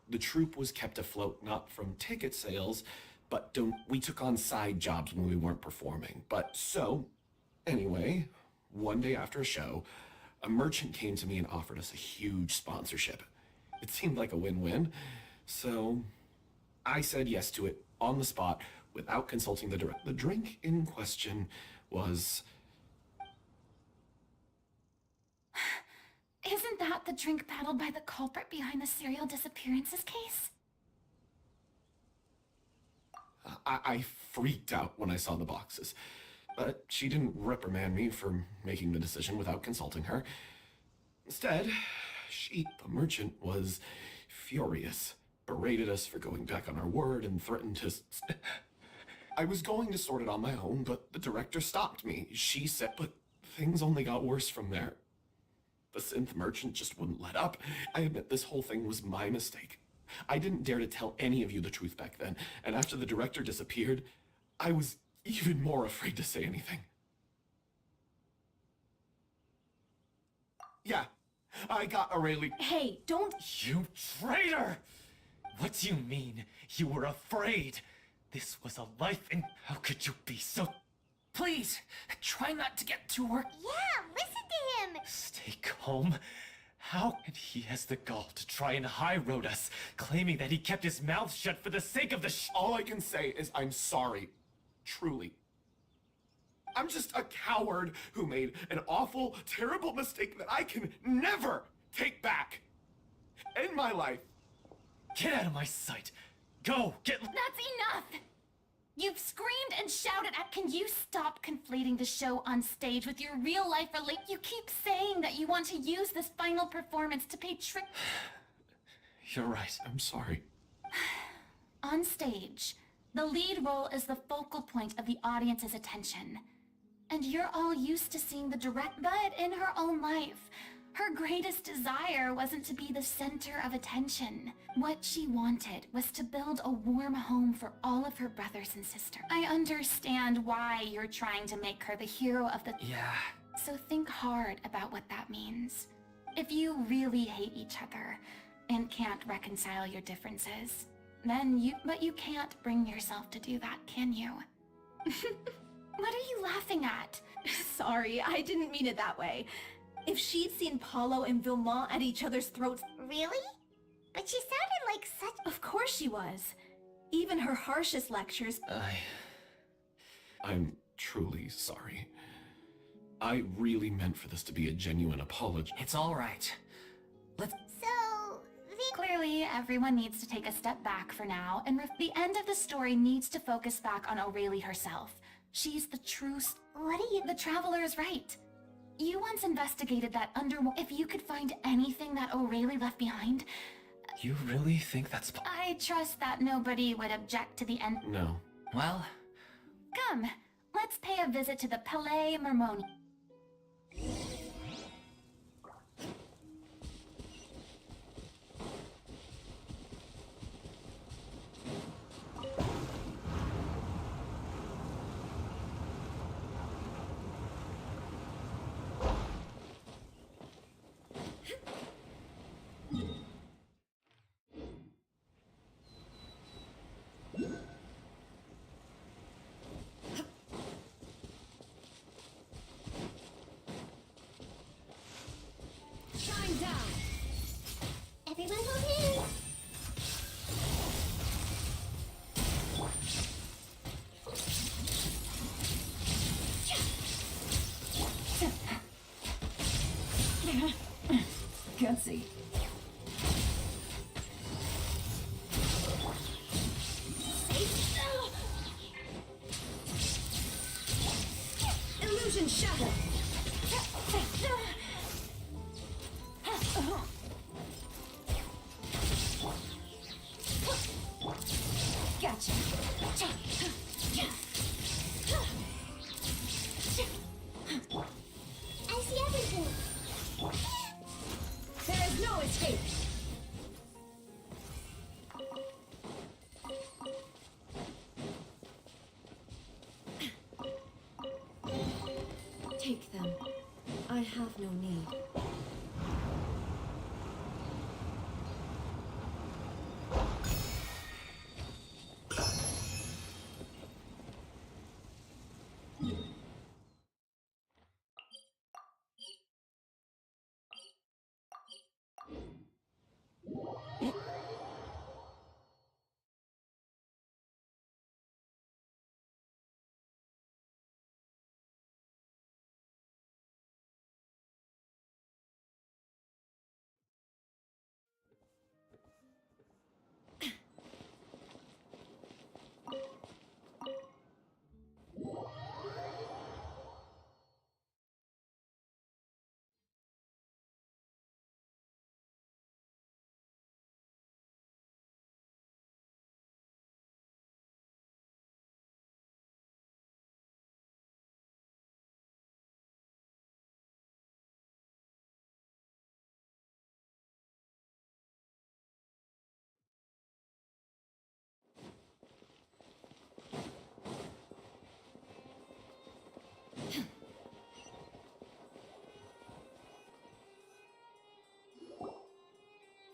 the troupe was kept afloat not from ticket sales, but we took on side jobs when we weren't performing. But so, anyway, one day after a show, a merchant came to me and offered us a huge sponsorship. It seemed like a win-win, so I said yes to it on the spot without consulting the director. The drink in question was... Isn't that the drink paddled by the culprit behind the serial disappearances case? I freaked out when I saw the boxes, but she didn't reprimand me for making the decision without consulting her. Instead, the merchant, was furious, berated us for going back on our word, and threatened to... I was going to sort it on my own, but the director stopped me. She said, but things only got worse from there. The synth merchant just wouldn't let up. I admit this whole thing was my mistake. I didn't dare to tell any of you the truth back then, and after the director disappeared, I was even more afraid to say anything. Yeah, I got Aurelie. Hey, don't... You traitor! What do you mean? You were afraid? This was a life and... How could you be so... Please, try not to get too worked. Yeah, listen to him! Stay calm? How? And he has the gall to try and high-road us, claiming that he kept his mouth shut for the sake of the All I can say is I'm sorry. Truly. I'm just a coward who made an awful, terrible mistake that I can never take back. In my life. Get out of my sight! Go! Get... That's enough! You've screamed and shouted at... Can you stop conflating the show on stage with your real-life You keep saying that you want to use this final performance to pay trick... You're right. I'm sorry. On stage, the lead role is the focal point of the audience's attention. And you're all used to seeing the direct, but in her own life, her greatest desire wasn't to be the center of attention. What she wanted was to build a warm home for all of her brothers and sisters. I understand why you're trying to make her the hero of the... Yeah. So think hard about what that means. If you really hate each other and can't reconcile your differences, then you can't bring yourself to do that, can you? What are you laughing at? Sorry, I didn't mean it that way. If she'd seen Paulo and Vilmont at each other's throats... Really? But she sounded like such... Of course she was. Even her harshest lectures... I'm truly sorry. I really meant for this to be a genuine apology. It's all right. Let's... So... Clearly, everyone needs to take a step back for now, and the end of the story needs to focus back on O'Reilly herself. She's the true... What are you... The Traveler is right. You once investigated that If you could find anything that O'Reilly left behind... You really think that's... I trust that nobody would object to the end... No. Well... Come, let's pay a visit to the Palais Mermoni. Everyone hold hands. Gutsy. Illusion shadow. Gotcha. I see everything. There is no escape. Take them. I have no need.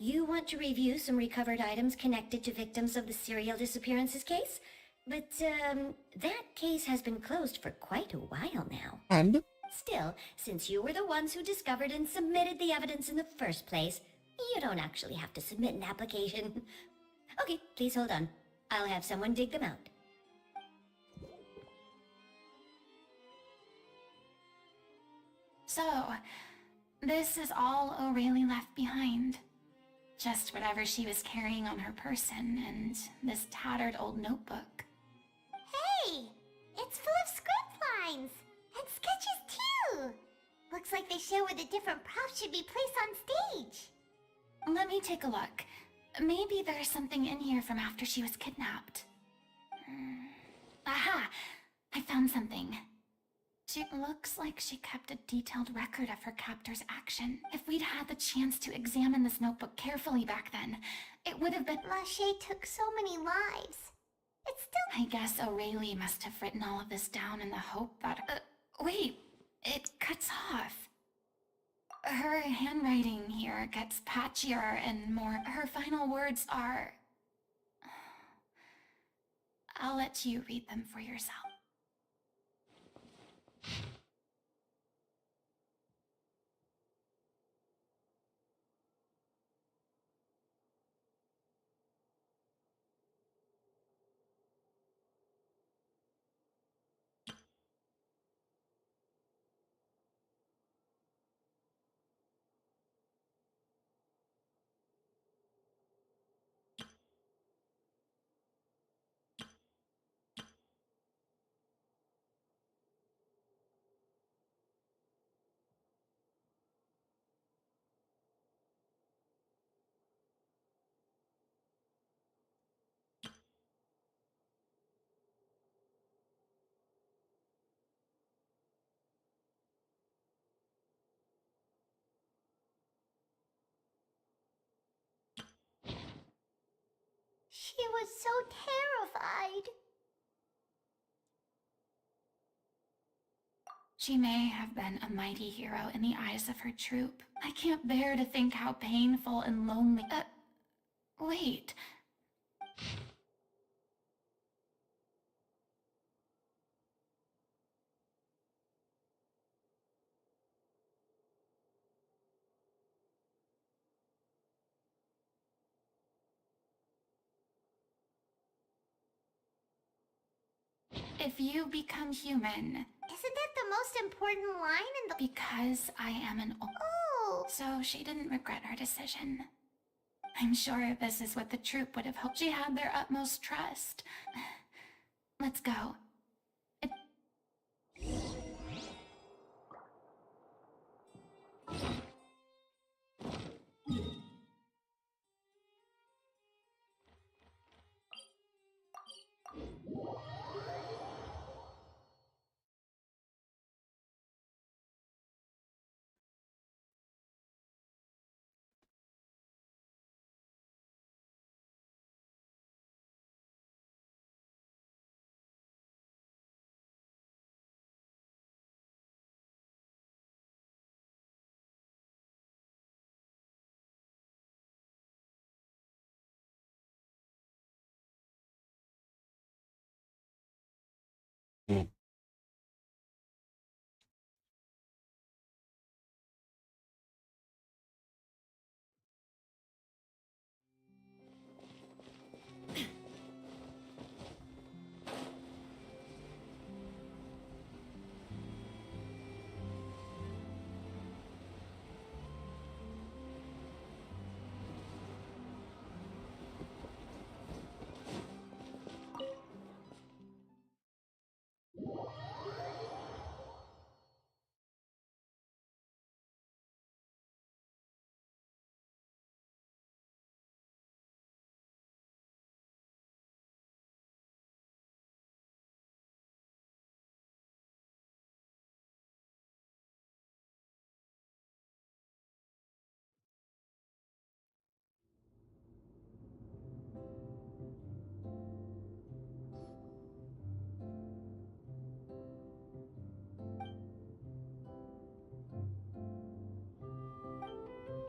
You want to review some recovered items connected to victims of the serial disappearances case? But, that case has been closed for quite a while now. And? Still, since you were the ones who discovered and submitted the evidence in the first place, you don't actually have to submit an application. Okay, please hold on. I'll have someone dig them out. So, this is all O'Reilly left behind. Just whatever she was carrying on her person and this tattered old notebook. Hey! It's full of script lines! And sketches too! Looks like they show where the different props should be placed on stage. Let me take a look. Maybe there's something in here from after she was kidnapped. Aha! I found something. She looks like she kept a detailed record of her captor's action. If we'd had the chance to examine this notebook carefully back then, it would have been— Lachey took so many lives. It's still— I guess Aurelie must have written all of this down in the hope that— wait, it cuts off. Her handwriting here gets patchier and more— her final words are— I'll let you read them for yourself. She was so terrified. She may have been a mighty hero in the eyes of her troop. I can't bear to think how painful and lonely— wait. If you become human— Isn't that the most important line in the— because I am an— Oh! So she didn't regret her decision. I'm sure this is what the troop would have hoped. She had their utmost trust. Let's go.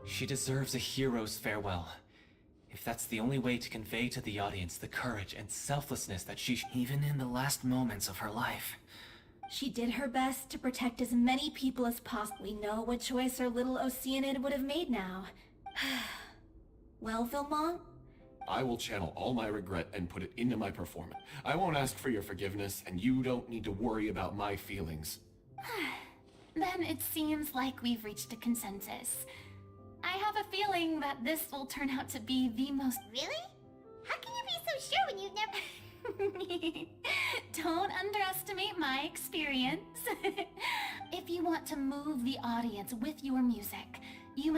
She deserves a hero's farewell. If that's the only way to convey to the audience the courage and selflessness that Even in the last moments of her life. She did her best to protect as many people as possible. We know what choice our little Oceanid would have made now. Well, Vilmont? I will channel all my regret and put it into my performance. I won't ask for your forgiveness, and you don't need to worry about my feelings. Then it seems like we've reached a consensus. I have a feeling that this will turn out to be the most— Really? How can you be so sure when you've never— Don't underestimate my experience. If you want to move the audience with your music,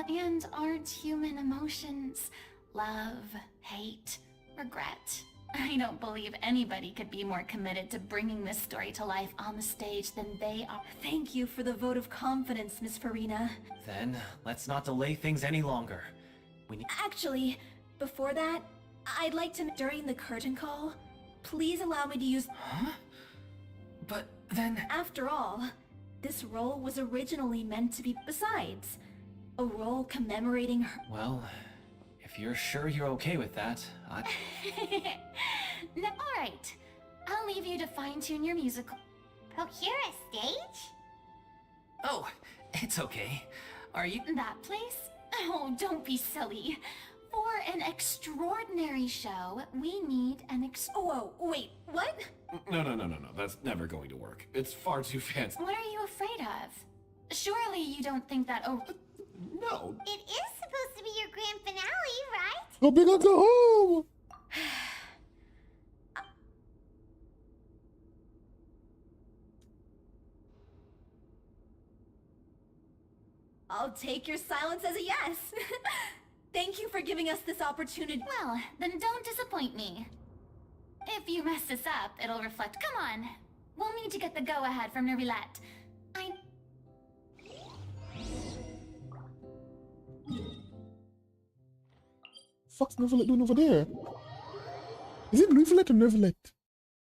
and aren't human emotions love, hate, regret. I don't believe anybody could be more committed to bringing this story to life on the stage than they are. Thank you for the vote of confidence, Miss Fuwina. Then, let's not delay things any longer. We need— Actually, before that, I'd like to, during the curtain call, please allow me to use— Huh? But then... After all, this role was originally meant to be— Besides, a role commemorating her— Well, if you're sure you're okay with that, No, all right. I'll leave you to fine-tune your musical. Procure a stage? Oh, it's okay. Are you... That place? Oh, don't be silly. For an extraordinary show, we need an Whoa, wait, what? No. That's never going to work. It's far too fancy. What are you afraid of? Surely you don't think that— Oh, No. It is supposed to be your grand finale, right? Go big or go home. I'll take your silence as a yes. Thank you for giving us this opportunity. well, then don't disappoint me. If you mess this up, it'll reflect— Come on. We'll need to get the go-ahead from Nervilette. Fuck's Neverlet doing over there? Is it Neverlet or Neverlet?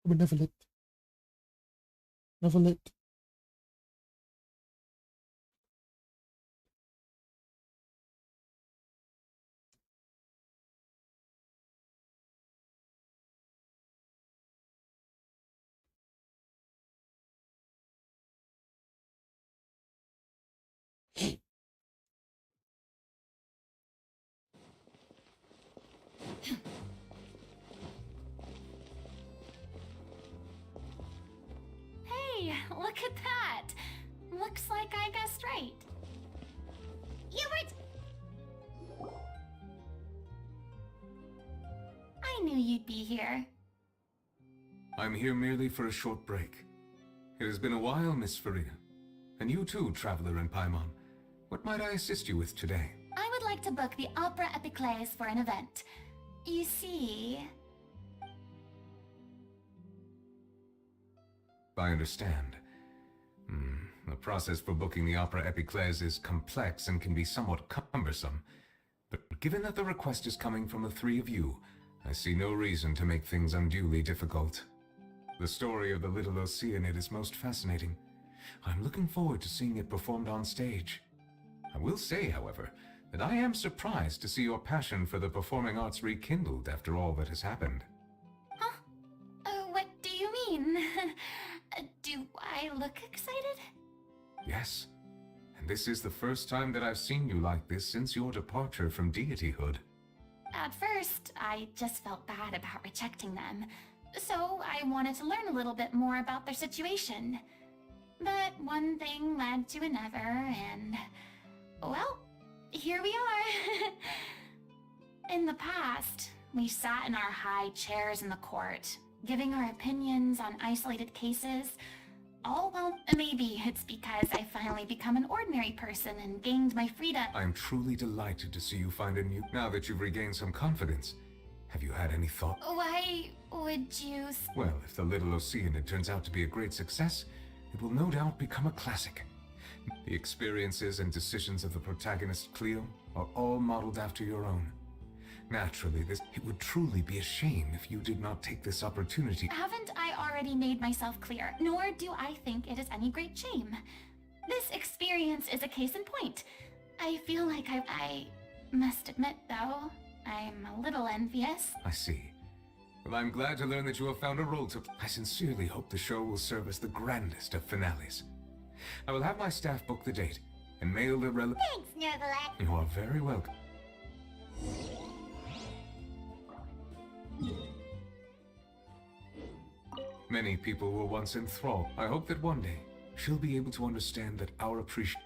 Oh, Neverlet. Neverlet. Hey, look at that. Looks like I guessed right. Hubert! I knew you'd be here. I'm here merely for a short break. It has been a while, Miss Fuwina. And you too, Traveler in Paimon. What might I assist you with today? I would like to book the Opera Epiclese for an event. You see... I understand. The process for booking the Opera Epiclese is complex and can be somewhat cumbersome. But given that the request is coming from the three of you, I see no reason to make things unduly difficult. The story of the Little Oceanid is most fascinating. I'm looking forward to seeing it performed on stage. I will say, however, that I am surprised to see your passion for the performing arts rekindled after all that has happened. Huh? What do you mean? Do I look excited? Yes, and this is the first time that I've seen you like this since your departure from deityhood. At first, I just felt bad about rejecting them, so I wanted to learn a little bit more about their situation. But one thing led to another, and... well, here we are. In the past, we sat in our high chairs in the court, giving our opinions on isolated cases. Oh, well, maybe it's because I finally become an ordinary person and gained my freedom. I'm truly delighted to see you find a new... Now that you've regained some confidence, have you had any thought? Why would you... Well, if the Little Oceanid turns out to be a great success, it will no doubt become a classic. The experiences and decisions of the protagonist, Cleo, are all modeled after your own. Naturally, it would truly be a shame if you did not take this opportunity. Haven't I already made myself clear? Nor do I think it is any great shame. This experience is a case in point. I feel like I must admit, though, I'm a little envious. I see. Well, I'm glad to learn that you have found a role to... I sincerely hope the show will serve as the grandest of finales. I will have my staff book the date and mail the Thanks, Nervilette. You are very welcome. Many people were once enthralled. I hope that one day she'll be able to understand that our appreciation...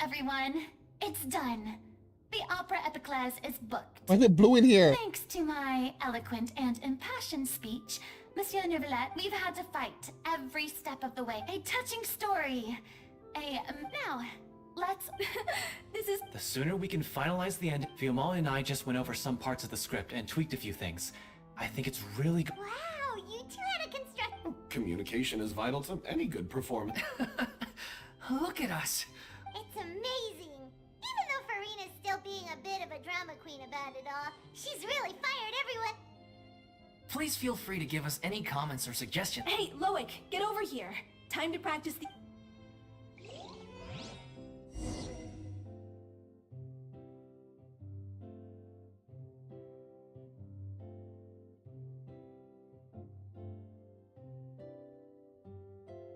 everyone. It's done. The Opera Epiclese is booked. Why is it blue in here? Thanks to my eloquent and impassioned speech, Monsieur Neuvillette, we've had to fight every step of the way. A touching story. Now, let's... This is... The sooner we can finalize the end, Fiumal and I just went over some parts of the script and tweaked a few things. I think it's really good. Wow, you two had a construct. Communication is vital to any good performance. Look at us. It's amazing. Even though Fuwina's still being a bit of a drama queen about it all, she's really fired everyone. Please feel free to give us any comments or suggestions. Hey, Loic, get over here. Time to practice the...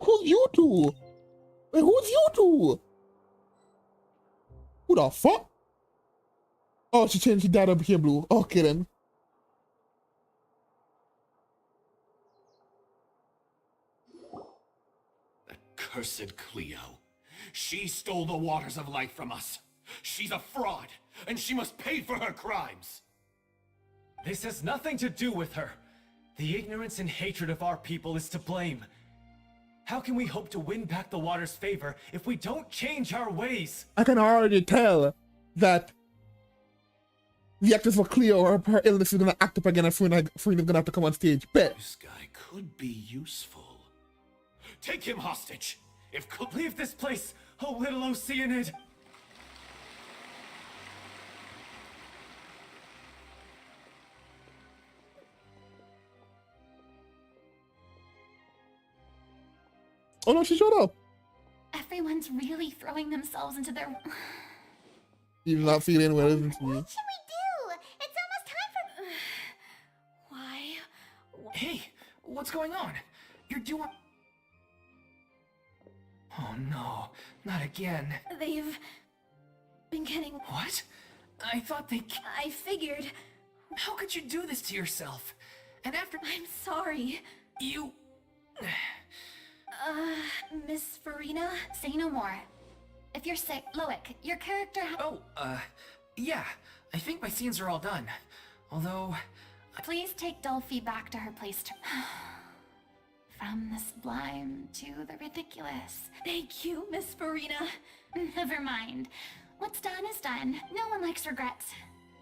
Who's you two? Wait, who's you two? Who the fuck? Oh, she changed. She died up here, blue. Okay then. Cursed Cleo. She stole the waters of life from us. She's a fraud, and she must pay for her crimes. This has nothing to do with her. The ignorance and hatred of our people is to blame. How can we hope to win back the water's favor if we don't change our ways? I can already tell that the actress for Cleo, her illness is gonna act up again, and Fuwina's gonna have to come on stage. Bet. This guy could be useful. Take him hostage. If Leave this place, oh little Oceanid! Oh no, she showed up. Everyone's really throwing themselves into their... She's not feeling well, isn't she? What should we do? It's almost time for... Why? Hey, what's going on? You're doing... Oh no, not again. They've been getting... What? I thought they... I figured... How could you do this to yourself? And after... I'm sorry. You... Miss Fuwina? Say no more. If you're sick, Loic, your character Yeah. I think my scenes are all done. Although... Please take Delphi back to her place to... From the sublime to the ridiculous. Thank you, Miss Fuwina. Never mind. What's done is done. No one likes regrets.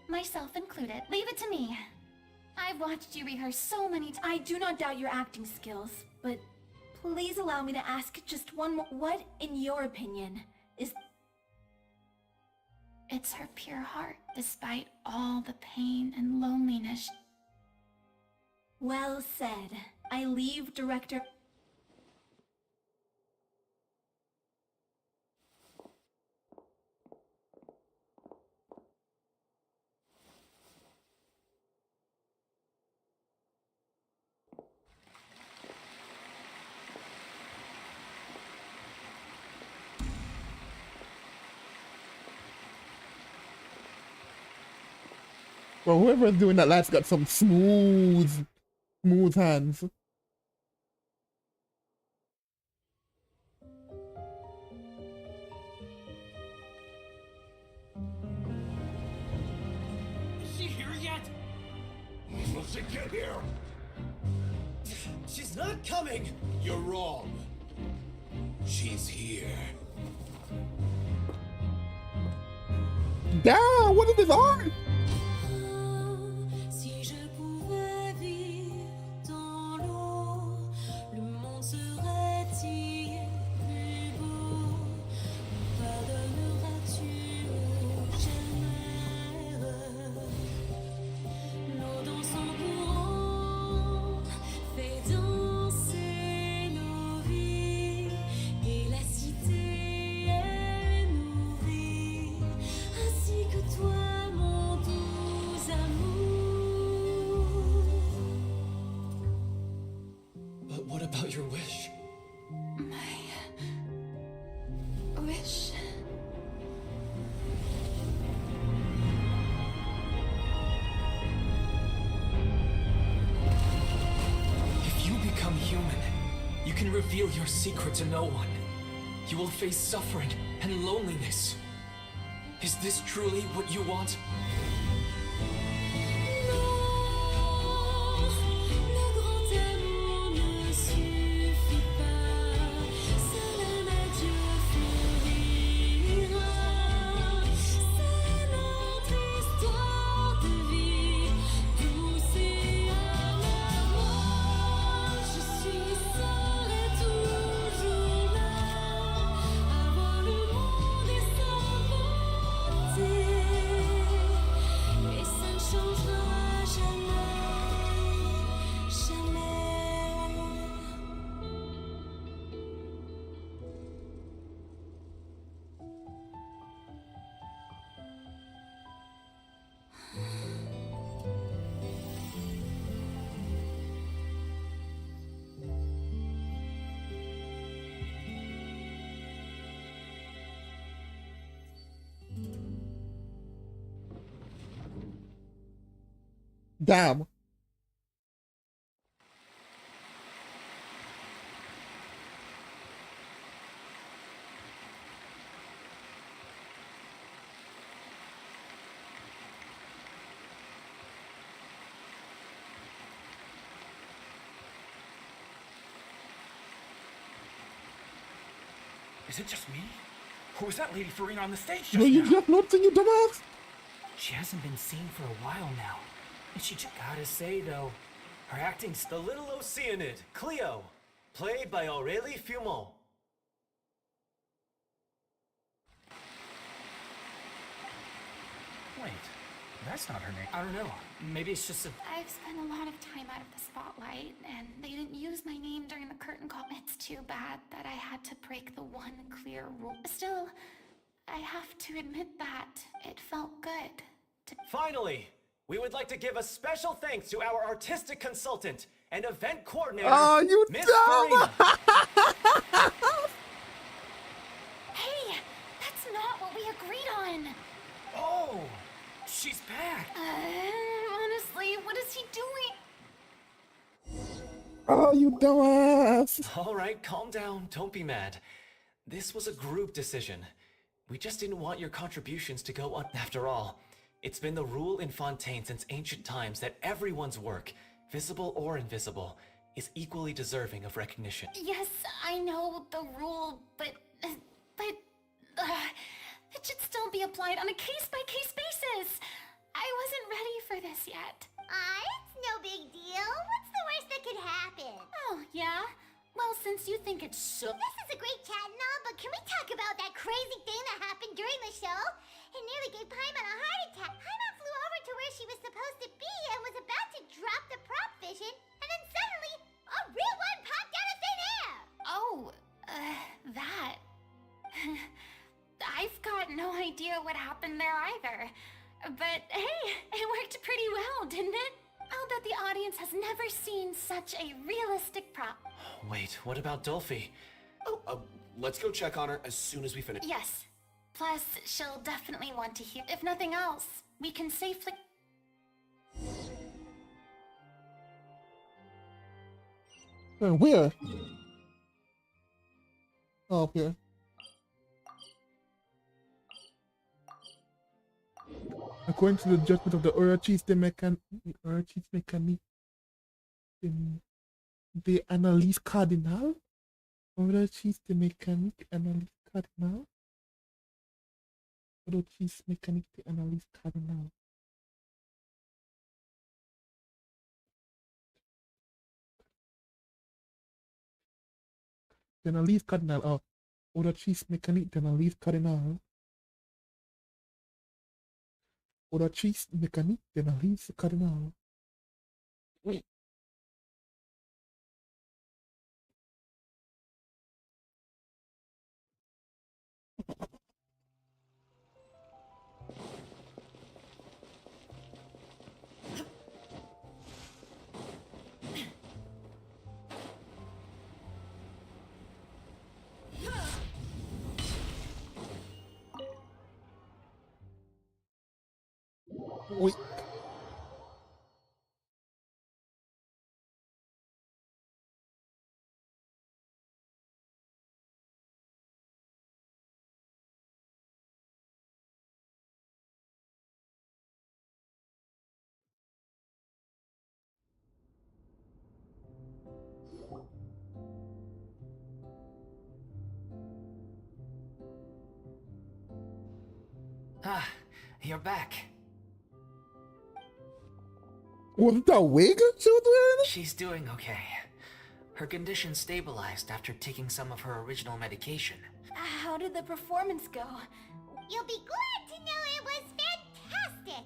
Myself included. Leave it to me. I've watched you rehearse so many times. I do not doubt your acting skills, but please allow me to ask just one more. What, in your opinion, is... It's her pure heart, despite all the pain and loneliness. Well said. I leave director... Well, whoever's doing that light's got some smooth hands. Is she here yet? will she get here? She's not coming! You're wrong. She's here. Damn, what is this art? Si je pouvais vivre dans l'eau, le monde serait-il plus beau? Pardonneras-tu aux chimères? L'eau dans son courant fait danser nos vies, et la cité est nourrie, ainsi que toi. But what about your wish? My... wish... If you become human, you can reveal your secret to no one. You will face suffering and loneliness. Is this truly what you want? Le grand amour ne suffit pas, seul un adieu fleurira. C'est notre histoire de vie, douce et amarre. Je suis seule et toujours là, avant le monde et sa beauté. Et ça ne changera jamais, jamais. Damn. Is it just me? Or was that Lady Fuwina on the stage just No, you now? just not you dumbass. She hasn't been seen for a while now. And she just gotta say though, her acting's The little Oceanid, Cleo, played by Aurélie Fumont. Wait, that's not her name. I don't know. Maybe it's just a... I've spent a lot of time out of the spotlight, and they didn't use my name during the curtain call. It's too bad that I had to break the one clear rule. Still, I have to admit that it felt good to... Finally, we would like to give a special thanks to our artistic consultant and event coordinator, Oh, you Miss dumb. Fuwina. Hey, that's not what we agreed on. Oh, she's back. Honestly, what is he doing? Oh, you dumbass. All right, calm down. Don't be mad. This was a group decision. We just didn't want your contributions to go on. After all, it's been the rule in Fontaine since ancient times that everyone's work, visible or invisible, is equally deserving of recognition. Yes, I know the rule, but it should still be applied on a case-by-case basis. I wasn't ready for this yet. It's no big deal. What's the worst that could happen? Oh, yeah? Well, since you think it's so... This is a great chat and all, but can we talk about that crazy thing that happened during the show? It nearly gave Paimon a heart attack. Paimon flew over to where she was supposed to be and was about to drop the prop vision, and then suddenly, a real one popped out of thin air! Oh, that... I've got no idea what happened there either. But hey, it worked pretty well, didn't it? I'll bet the audience has never seen such a realistic prop. Wait, what about Dolphy? Oh, let's go check on her as soon as we finish. Yes. Plus, she'll definitely want to hear. If nothing else, we can safely... Where? Oh, up here. According to the judgment of the Orachiste Mécanique de Analyse Cardinal, Orachiste Mécanique Analyse Cardinal, Orachiste Mécanique de Analyse Cardinal. D'analyse cardinal. Oh, Orachiste Mécanique d'Analyse Cardinal. Orachiste Mécanique d'Analyse Cardinal. Oui. Oui. Ah, you're back. Was that wig she was wearing? She's doing okay. Her condition stabilized after taking some of her original medication. How did the performance go? You'll be glad to know it was fantastic!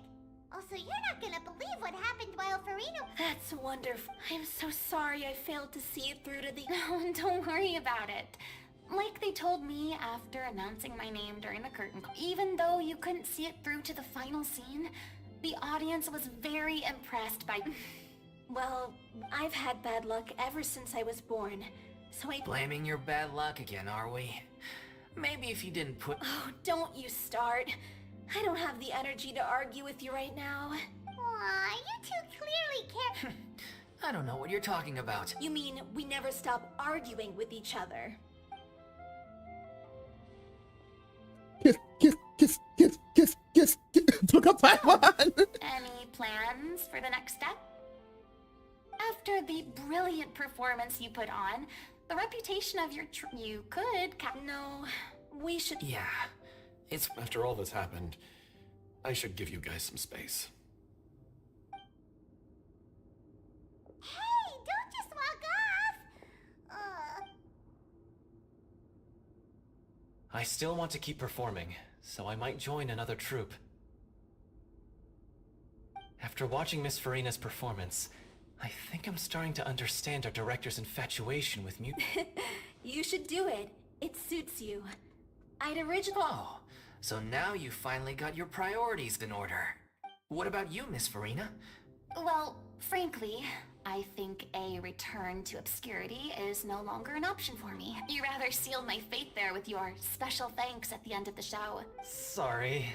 Also, you're not gonna believe what happened while Fuwina... That's wonderful. I'm so sorry I failed to see it through to the... No, don't worry about it. Like they told me after announcing my name during the curtain call, even though you couldn't see it through to the final scene, the audience was very impressed by... Well, I've had bad luck ever since I was born, so I... Blaming your bad luck again, are we? Maybe if you didn't put... Oh, don't you start. I don't have the energy to argue with you right now. Aw, you two clearly care... I don't know what you're talking about. You mean we never stop arguing with each other? Kiss, kiss, kiss, kiss, kiss, kiss, kiss. Took a Taiwan. Any plans for the next step? After the brilliant performance you put on, the reputation of your you could No, we should... Yeah, it's... After all that's happened, I should give you guys some space. Hey, don't just walk off! I still want to keep performing, so I might join another troupe. After watching Miss Fuwina's performance, I think I'm starting to understand our director's infatuation with You should do it. It suits you. I'd originally... Oh, so now you finally got your priorities in order. What about you, Miss Fuwina? Well, frankly, I think a return to obscurity is no longer an option for me. You rather sealed my fate there with your special thanks at the end of the show. Sorry.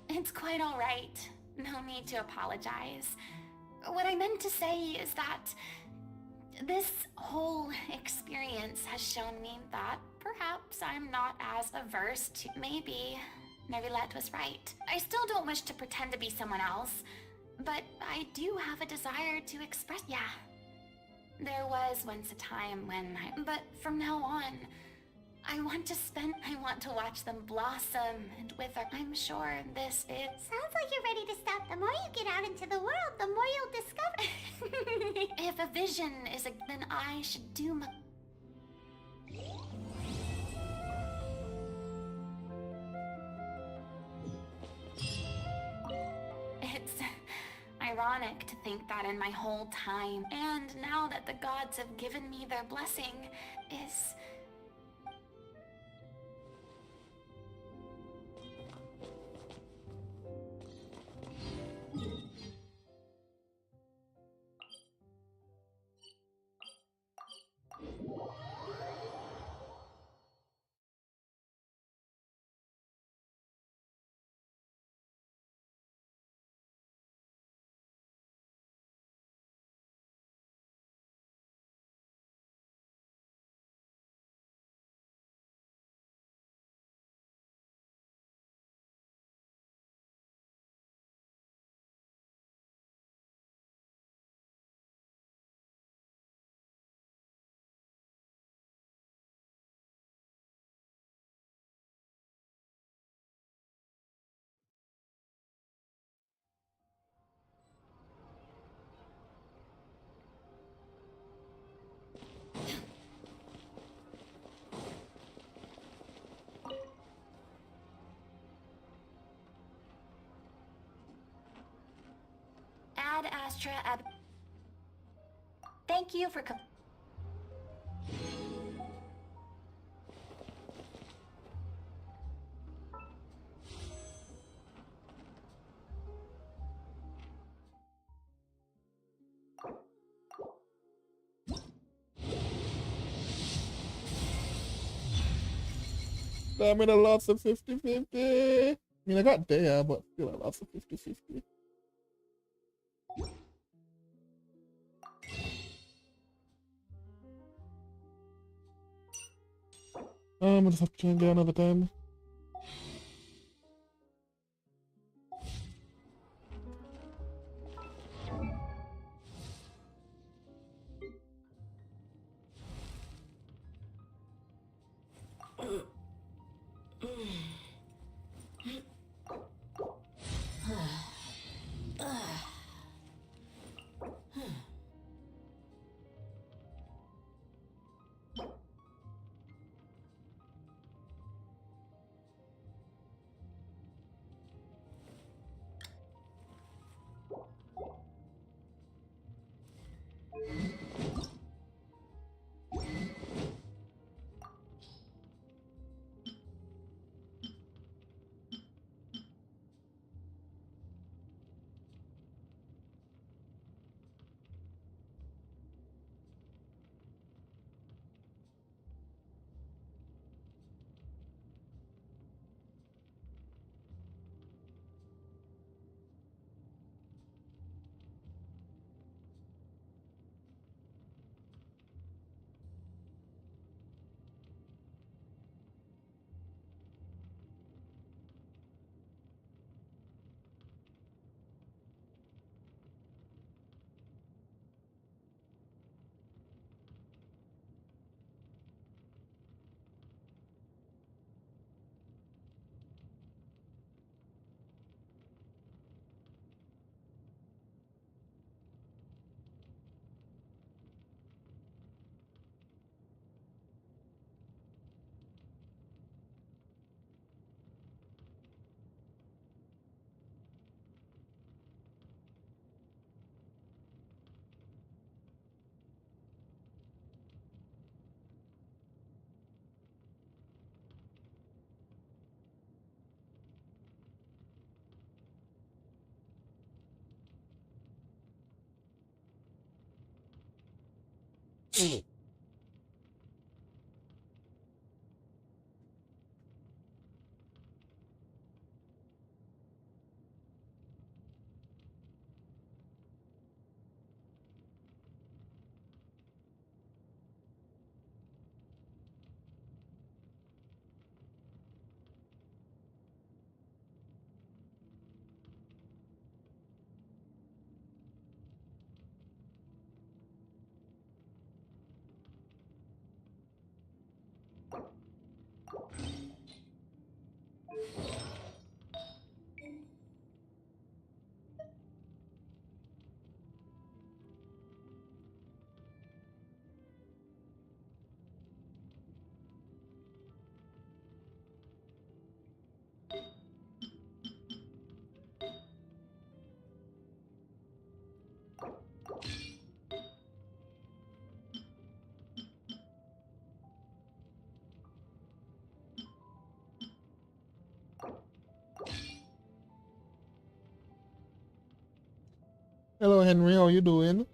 It's quite alright. No need to apologize. What I meant to say is that this whole experience has shown me that perhaps I'm not as averse to... Maybe Nerilette was right. I still don't wish to pretend to be someone else, but I do have a desire to express... Yeah. There was once a time when But from now on, I want to watch them blossom and wither. I'm sure this is... Sounds like you're ready to stop. The more you get out into the world, the more you'll discover. If a vision is a... then I should do my... It's ironic to think that in my whole time, and now that the gods have given me their blessing, is... Ad Astra Ab... Thank you for Damn it, I lost a 50-50. I mean, I got there, but still I lost a 50-50. I'm gonna just have to try and get another time. Hello, Henry. How you doing?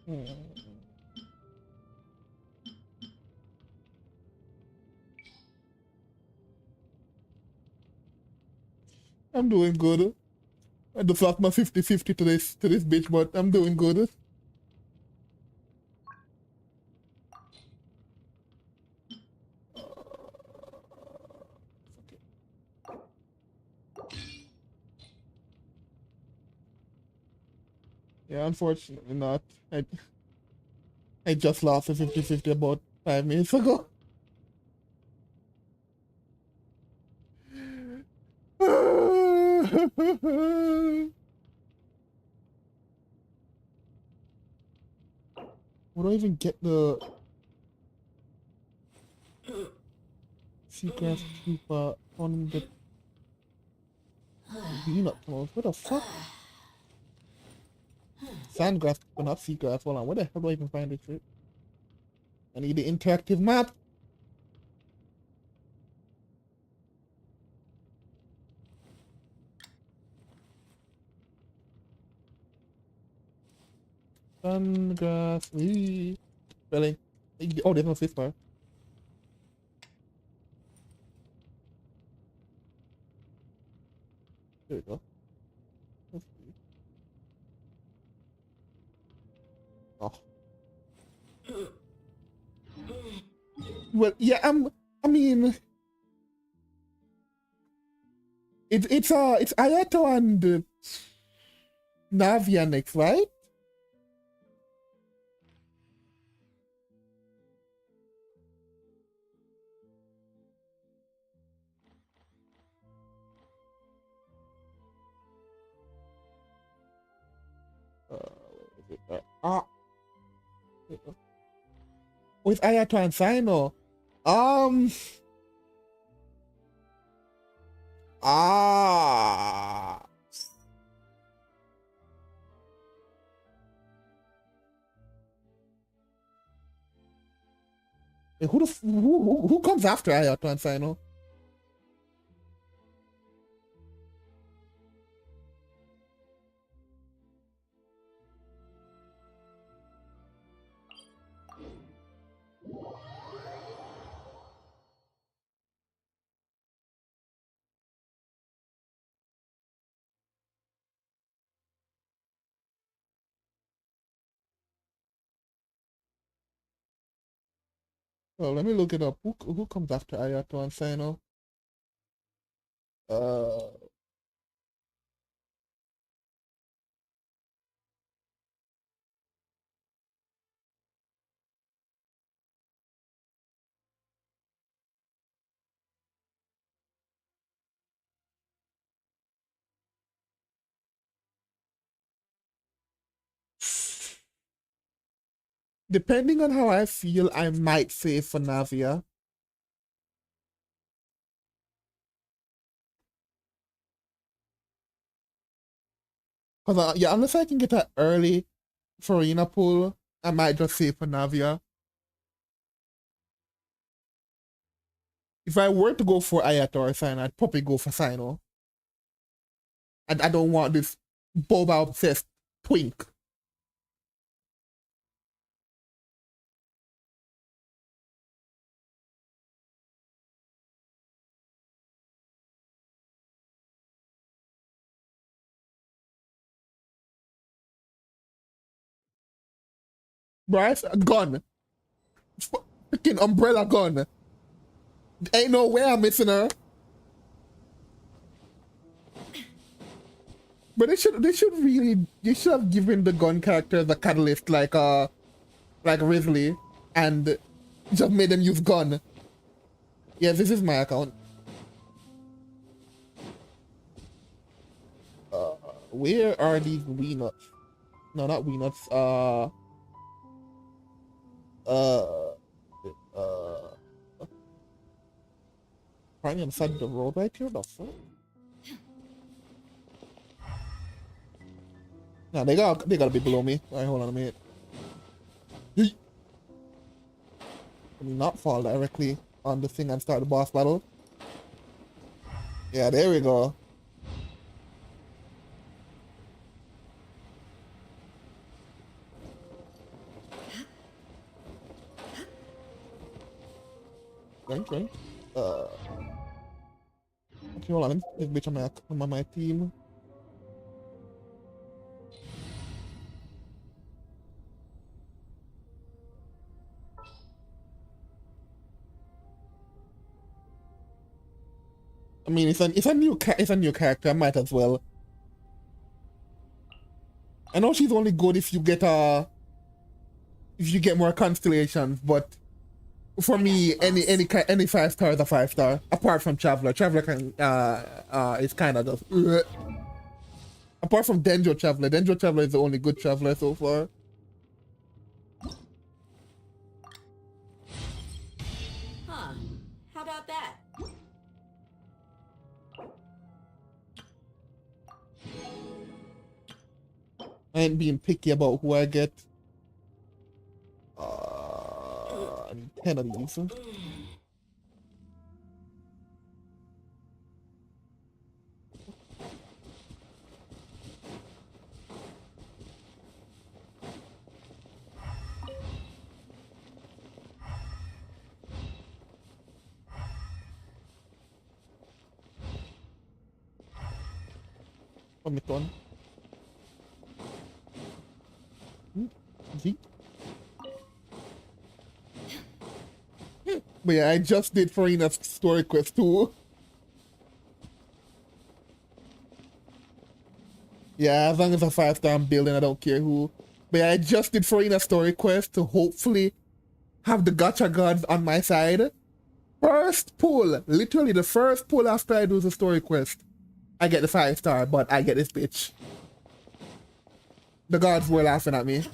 Hmm. I'm doing good. I just lost my 50-50 to this bitch, but I'm doing good. Yeah, unfortunately not. I just lost a 50-50 about 5 minutes ago. Would I even get the seagrass pupa on the peanut tunnels? What the fuck? Sandgrass, but not seagrass. Hold on, where the hell do I even find this shit? I need the interactive map. Sandgrass. Really? Oh, there's no space bar. There we go. Let's see. Oh. Well, yeah, I mean, it's Ayato and Navia next, right? Where is it? There we go. With Ayato and Sino. Um. Ah. Who comes after Ayato and Sino? Well, let me look it up. Who comes after Ayato and Sino? Uh, Depending on how I feel, I might say for Navia. Because, yeah, unless I can get an early Fuwina pull, I might just say for Navia. If I were to go for Ayato or Sino, I'd probably go for Sino. And I don't want this boba obsessed twink. Bryce, a gun. Freaking umbrella gun. Ain't no way I'm missing her. But they should have given the gun character the catalyst like Risley and just made them use gun. Yeah, this is my account. Where are these wee nuts? No, not wee nuts. Right on the side of the road right here. The fuck? Nah, they gotta be below me. Alright, hold on a minute. Yeet. Let me not fall directly on the thing and start the boss battle. Yeah, there we go. Drink. Okay, hold on. This bitch on my team. I mean, it's a new character. I might as well. I know she's only good if you get more constellations, but for me, any 5-star is a 5-star. Apart from Traveler can it's kind of just. Apart from Denjo Traveler is the only good Traveler so far. Huh. How about that? I ain't being picky about who I get. I need 10 of these. Omicron. Zeke. But yeah, I just did Fuwina's story quest too. Yeah, as long as a 5-star I'm building, I don't care who. But yeah, I just did Fuwina's story quest to hopefully have the gacha gods on my side. First pull, literally the first pull after I do the story quest, I get the 5-star, but I get this bitch. The gods were laughing at me.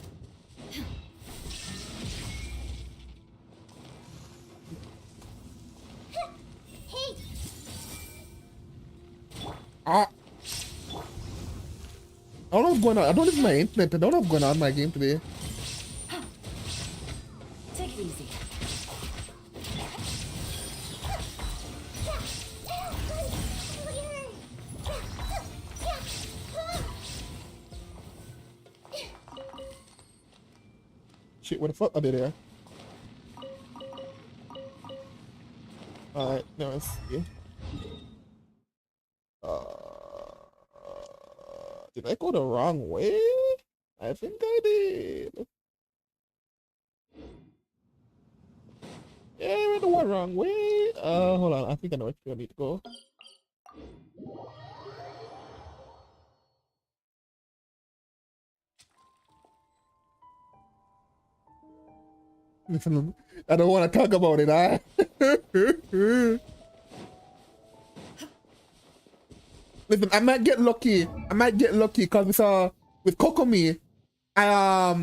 I don't know what's going on. I don't know if my internet. I don't know what's going on in my game today. Take it easy. Shit, where the fuck are they there? Alright, now let's see. Did I go the wrong way? I think I did. Yeah, I went the wrong way. Hold on. I think I know where I need to go. Listen, I don't want to talk about it. Listen, I might get lucky. Because with Kokomi, I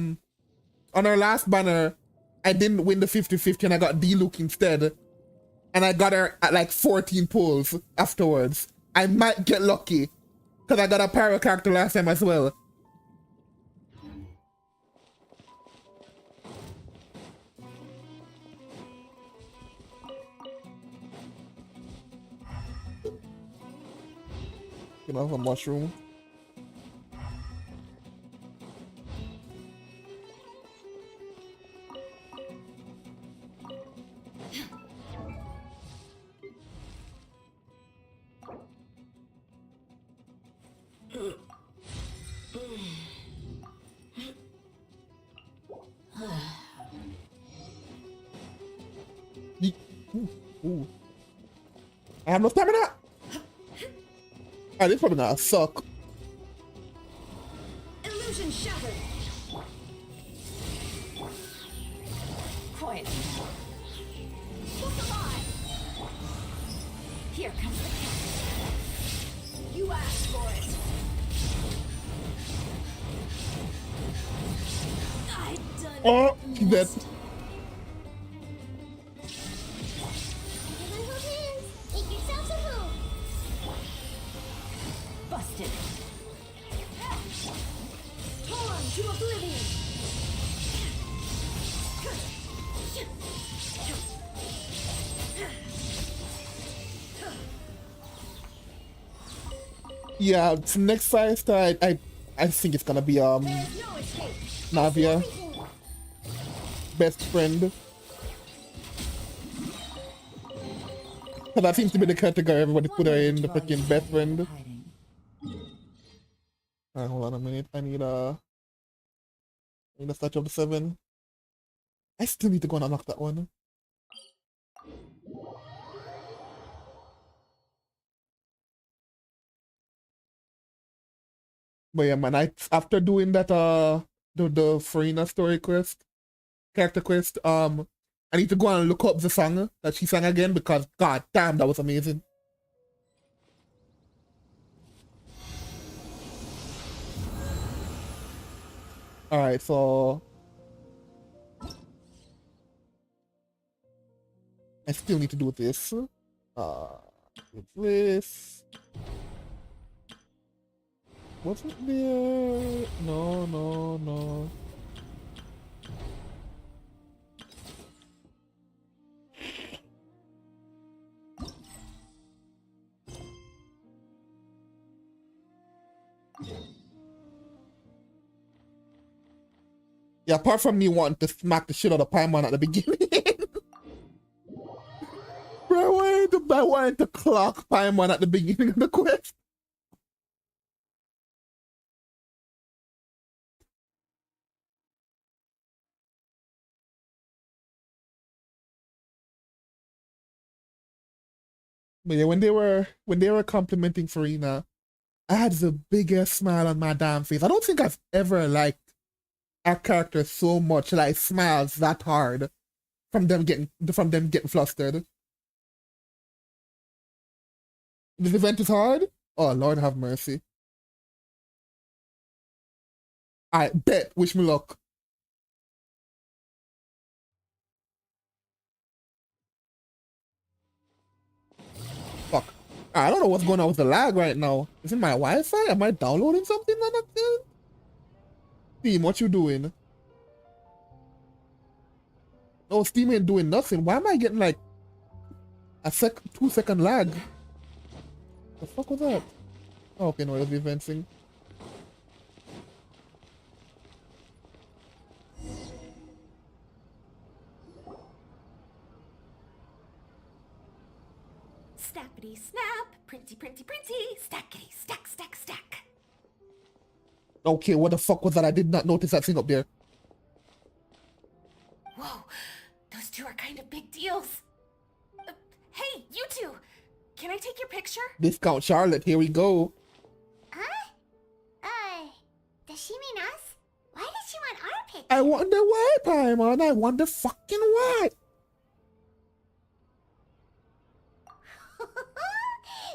on her last banner, I didn't win the 50-50 and I got D-Luke instead. And I got her at like 14 pulls afterwards. I might get lucky. Because I got a pyro character last time as well. You know, have a mushroom. Ooh. I have no stamina. Ah, this probably gonna suck. Illusion shattered. Quiet. Look alive. Here comes the cat. You asked for it. I've done Oh, she's dead. Everyone hold hands. Make yourselves a move. busted. Torn to oblivion. Yeah, so next fight I think it's gonna be There's no escape. Navia, best friend. Cause that seems to be the category everybody put her in, the freaking best friend. Alright, hold on a minute. I need a Statue of the Seven. I still need to go and unlock that one. But yeah, man, after doing that the Fuwina story quest, character quest, I need to go and look up the song that she sang again because god damn, that was amazing. Alright, so I still need to do this. This. Wasn't there? No. Yeah, apart from me wanting to smack the shit out of Paimon at the beginning. Bro, I wanted to clock Paimon at the beginning of the quest. But yeah, when they were complimenting Fuwina, I had the biggest smile on my damn face. I don't think I've ever liked a character so much, like smiles that hard from them getting flustered. This event is hard? Oh Lord have mercy. I bet, wish me luck. Fuck. I don't know what's going on with the lag right now. Is it my Wi-Fi? Am I downloading something on that thing? Steam, what you doing? No, Steam ain't doing nothing. Why am I getting like a 2-second lag? The fuck was that? Oh, okay, no, it was the fencing. Snappity snap, printy, stackity, stack. Okay, what the fuck was that? I did not notice that thing up there. Whoa, those two are kind of big deals. Hey, you two! Can I take your picture? Discount Charlotte, here we go. Huh? Does she mean us? Why does she want our picture? I wonder why, Paimon. I wonder fucking why.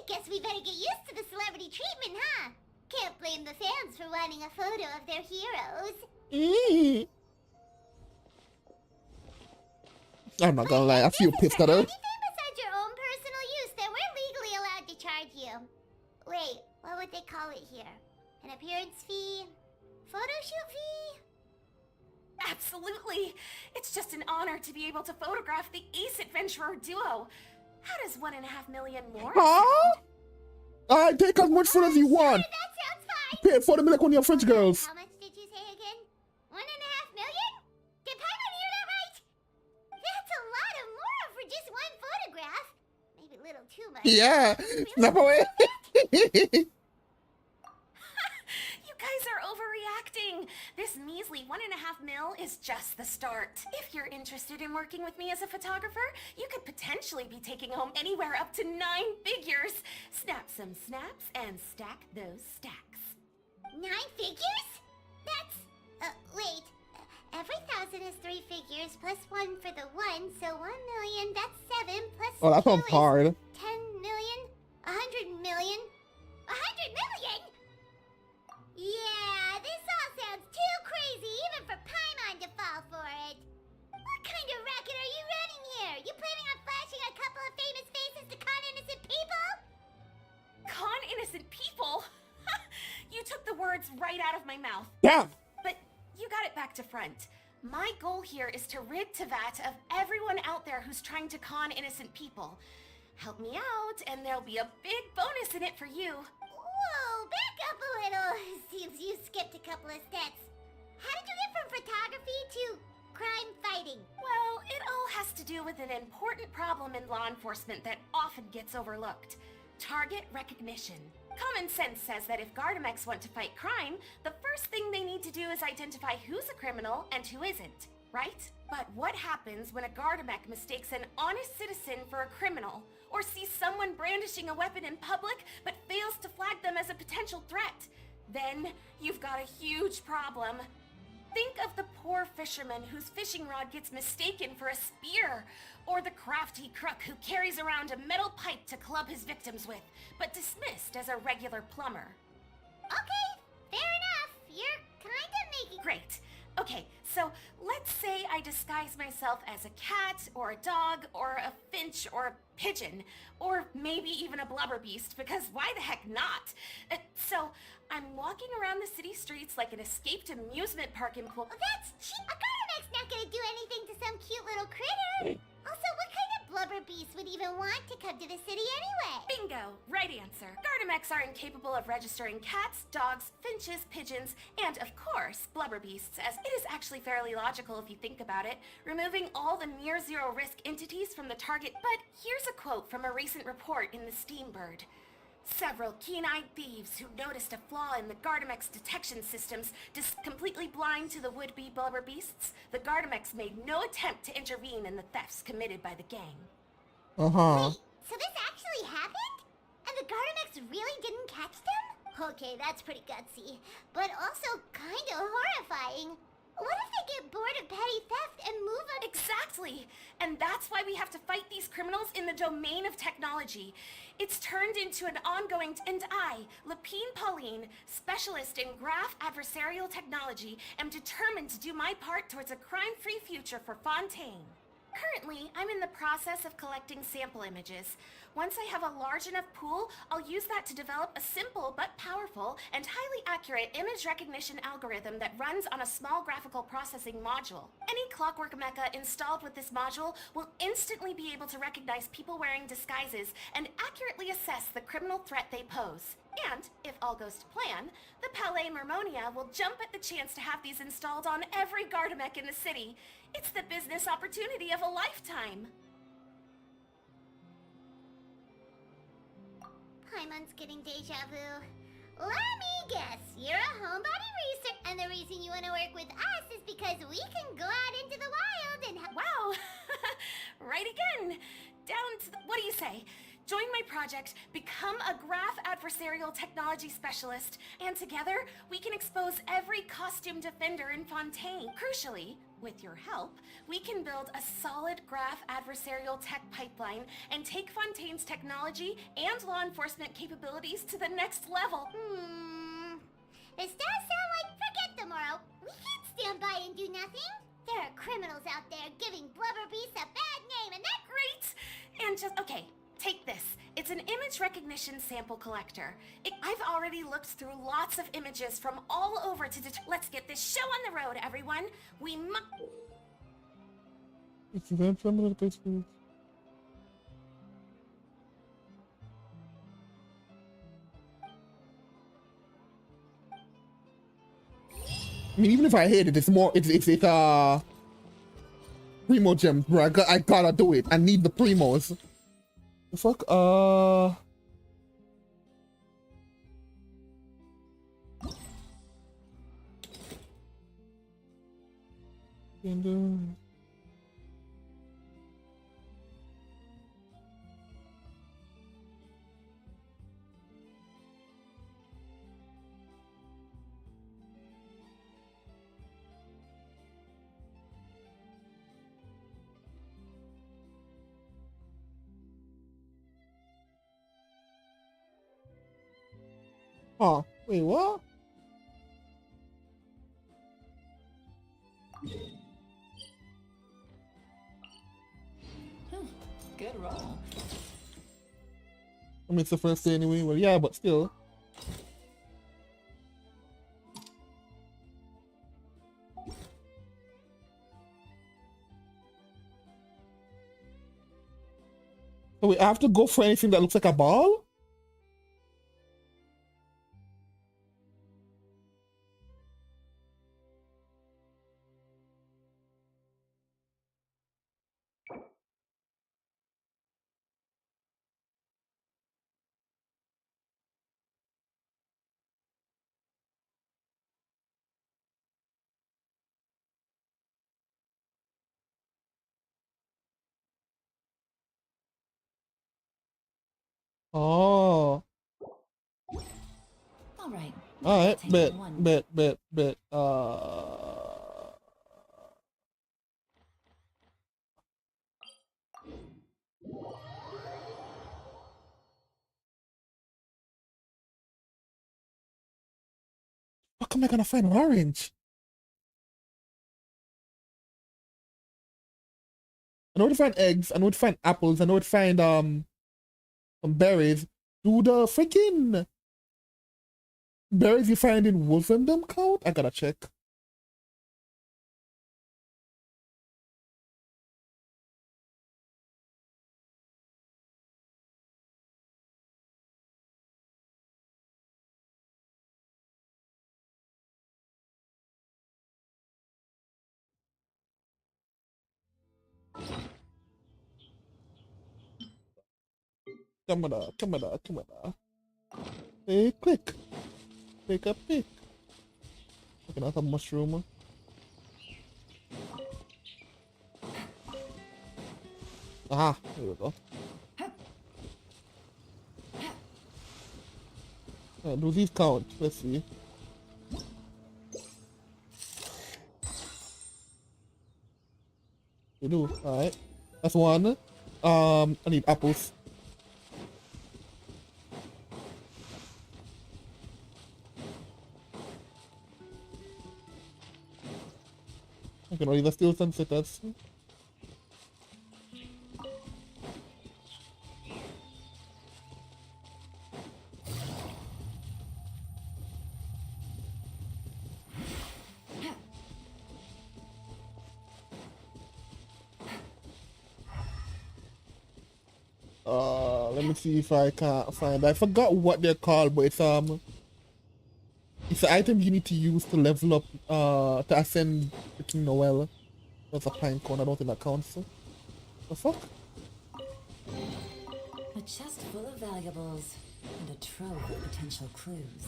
Guess we better get used to the celebrity treatment, huh? Can't blame the fans for wanting a photo of their heroes. I'm not gonna lie, I feel pissed at her. Anything besides your own personal use that we're legally allowed to charge you. Wait, what would they call it here? An appearance fee? Photo shoot fee? Absolutely! It's just an honor to be able to photograph the Ace Adventurer duo. How does 1.5 million more Huh? sound? I take as much food as you want. That sounds fine. Pay for the like one of your French girls. How much did you say again? 1.5 million? Did Paimon hear that right? That's a lot of more for just one photograph. Maybe a little too much. Yeah. Really? Snap away. You guys are overreacting. This measly 1.5 mil is just the start. If you're interested in working with me as a photographer, you could potentially be taking home anywhere up to 9 figures. Snap some snaps and stack those stacks. 9 figures? That's... wait. Every 1,000 is 3 figures plus 1 for the 1, so 1 million, that's 7 plus Oh, that 2 sounds is hard. 10 million? 100 million? 100 million? Yeah, this all sounds too crazy even for Paimon to fall for it. What kind of racket are you running here? You planning on flashing a couple of famous faces to con innocent people? Con innocent people? You took the words right out of my mouth. Yeah. But you got it back to front. My goal here is to rid Tevat of everyone out there who's trying to con innocent people. Help me out, and there'll be a big bonus in it for you. Whoa, back up a little. Seems you skipped a couple of steps. How did you get from photography to crime fighting? Well, it all has to do with an important problem in law enforcement that often gets overlooked. Target recognition. Common sense says that if Gardamex want to fight crime, the first thing they need to do is identify who's a criminal and who isn't, right? But what happens when a Gardamex mistakes an honest citizen for a criminal, or sees someone brandishing a weapon in public but fails to flag them as a potential threat? Then you've got a huge problem. Think of the poor fisherman whose fishing rod gets mistaken for a spear, or the crafty crook who carries around a metal pipe to club his victims with, but dismissed as a regular plumber. Okay, fair enough. You're kind of making... Great. Okay, so let's say I disguise myself as a cat, or a dog, or a finch, or a pigeon, or maybe even a blubber beast, because why the heck not? So I'm walking around the city streets like an escaped amusement park employee. Oh, that's cheap. A Gardamex not gonna do anything to some cute little critter. Also, what kind of blubber beast would even want to come to the city anyway? Bingo! Right answer. Gardamex are incapable of registering cats, dogs, finches, pigeons, and of course, blubber beasts, as it is actually fairly logical if you think about it, removing all the near zero risk entities from the target. But here's a quote from a recent report in the Steambird. Several keen-eyed thieves who noticed a flaw in the Gardamex detection systems, completely blind to the would-be blubber beasts, the Gardamex made no attempt to intervene in the thefts committed by the gang. Uh-huh. So this actually happened? And the Gardamex really didn't catch them? Okay, that's pretty gutsy. But also kind of horrifying. What if they get bored of petty theft and move on? Exactly! And that's why we have to fight these criminals in the domain of technology. It's turned into an ongoing... And I, Lapine Pauline, specialist in graph adversarial technology, am determined to do my part towards a crime-free future for Fontaine. Currently, I'm in the process of collecting sample images. Once I have a large enough pool, I'll use that to develop a simple but powerful and highly accurate image recognition algorithm that runs on a small graphical processing module. Any clockwork mecha installed with this module will instantly be able to recognize people wearing disguises and accurately assess the criminal threat they pose. And, if all goes to plan, the Palais Mermonia will jump at the chance to have these installed on every Gardamex in the city. It's the business opportunity of a lifetime. Paimon's getting deja vu. Let me guess, you're a homebody researcher, and the reason you want to work with us is because we can go out into the wild and Wow! Right again! Down to the... What do you say? Join my project, become a graph adversarial technology specialist, and together we can expose every costume defender in Fontaine. Crucially, with your help, we can build a solid graph adversarial tech pipeline and take Fontaine's technology and law enforcement capabilities to the next level. This does sound like forget tomorrow. We can't stand by and do nothing. There are criminals out there giving blubber beasts a bad ignition sample collector. I've already looked through lots of images from all over to let's get this show on the road, everyone. We must. It's event from the place. I mean, even if I hate it, it's more. It's Primo gems, bro. I gotta do it. I need the primos. The fuck? Oh, wait, what? Good roll. I mean, it's the first day anyway. Well, yeah, but still. So we have to go for anything that looks like a ball? Oh. All right. Alright, Take bet, one. bet. How come I gonna find an orange? I know to find eggs, I know to find apples, I know to find some berries. Do the freaking berries you find in Wolfendom count? I gotta check. Come on. Hey, click. Take a pick. Looking at a mushroom. Ah, here we go. Do these count? Let's see. They do. Alright. That's one. I need apples. I can only steal sunsetters. Let me see if I can find. I forgot what they're called, but it's an item you need to use to level up. To ascend the King Noel. That's a pine cone. I don't think that counts. The fuck? A chest full of valuables and a trove of potential clues.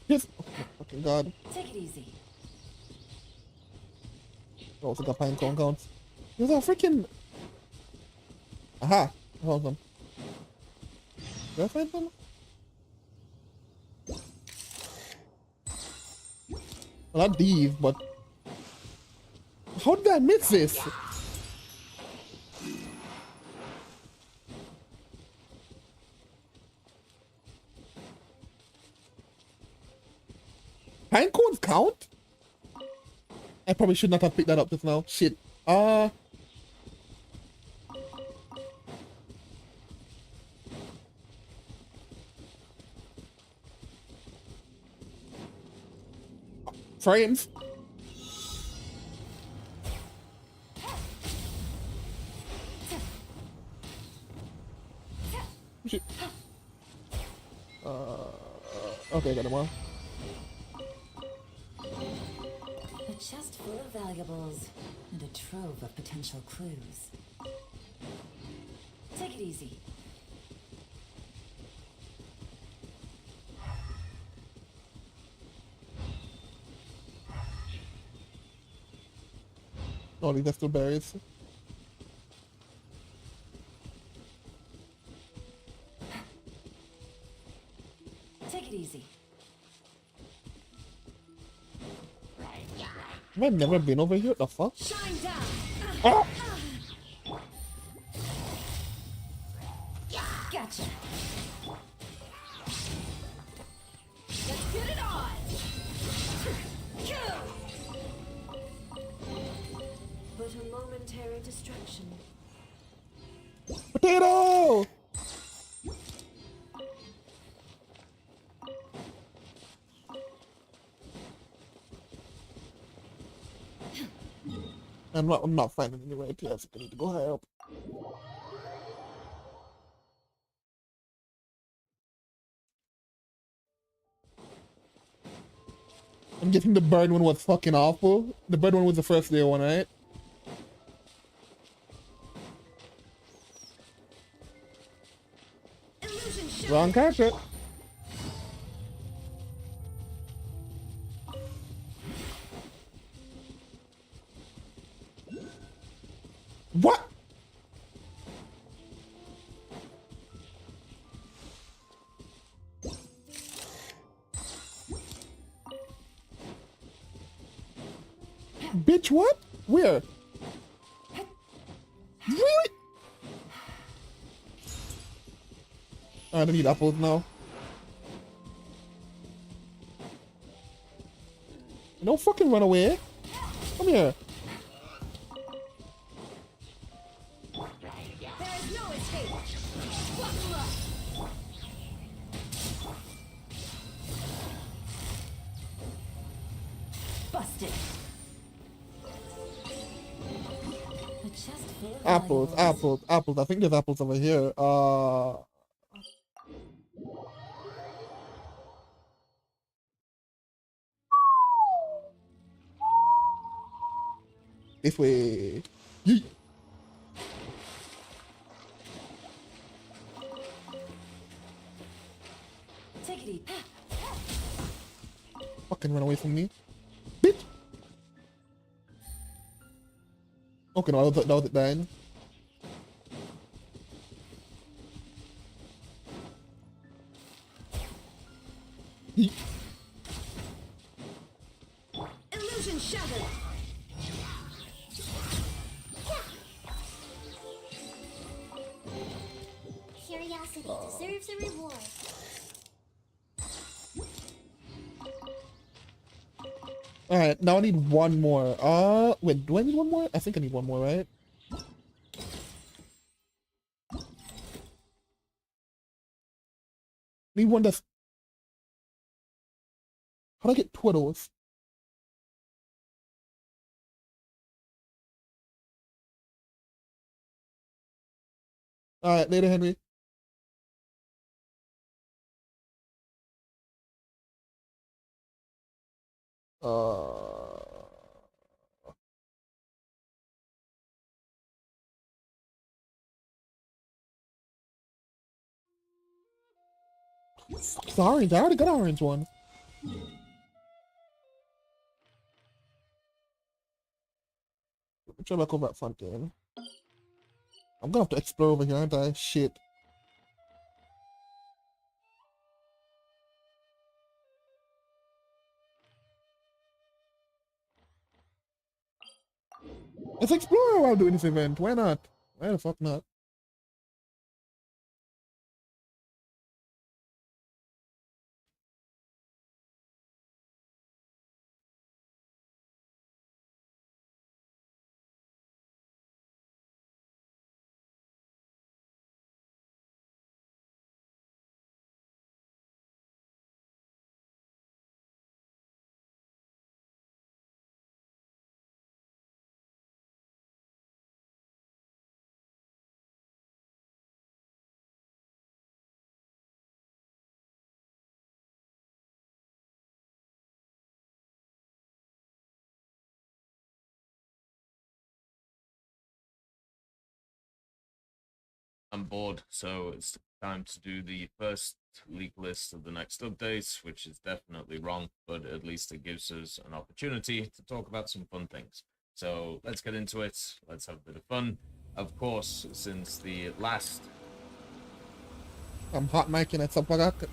Yes. Oh my fucking god. Take it easy. I don't think a pine cone counts. There's a freaking. Aha! I found some. Did I find some? Well, not these, but how did I miss this? Pine cones count? I probably should not have picked that up just now. Shit. frames. Shit. Okay, got him on. A chest full of valuables and a trove of potential clues. Take it easy. Oh, these are still berries. Take it easy. I've never been over here. What the fuck? Shine down. Oh! Gotcha. Let's get it on! But a momentary distraction. Potato! I'm not finding any right here, so I need to go higher up. I'm guessing the bird one was fucking awful. The bird one was the first day one, right? Wrong carpet. What? Bitch, what? Where? Really? I don't need apples now. Don't fucking run away. Come here. There is no escape! Buckle up! Busted. A chest full of Apples, valuables. apples, apples. I think there's apples over here. This way. Yeet. Take it easy. Fucking run away from me. Bitch. Okay, no, that was it then. Yeet. Illusion shattered! Curiosity deserves a reward. Alright, now I need one more. Wait, do I need one more? I think I need one more, right? Need one that's... How do I get two of those? Alright, later, Henry. Fuck, orange. I already got an orange one. Try back over at Fontaine. I'm gonna have to explore over here, aren't I? Shit. Let's explore while doing this event. Why not? Why the fuck not? I'm bored, so it's time to do the first leak list of the next updates, which is definitely wrong, but at least it gives us an opportunity to talk about some fun things. So let's get into it. Let's have a bit of fun. Of course, since the last I'm hot micing at Saparak.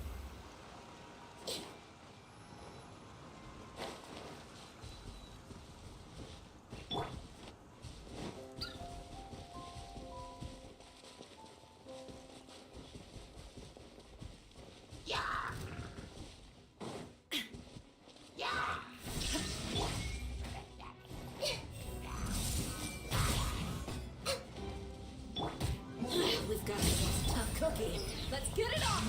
We've got a tough cookie. Let's get it on!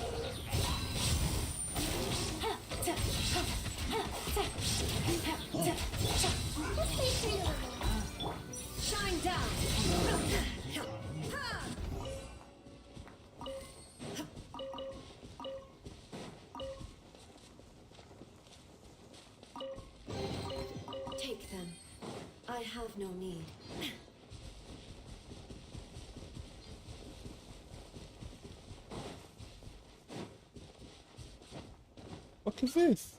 Shine down! Take them. I have no need. What is this?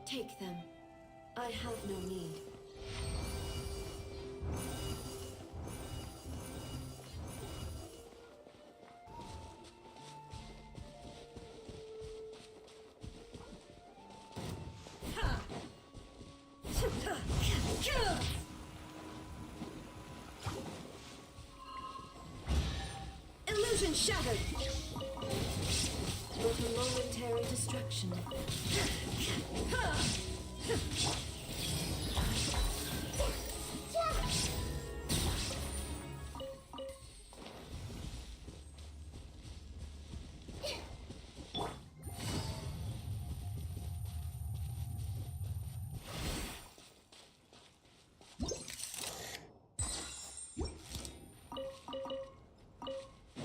Take them. I have no need. Illusion shattered! But a momentary distraction.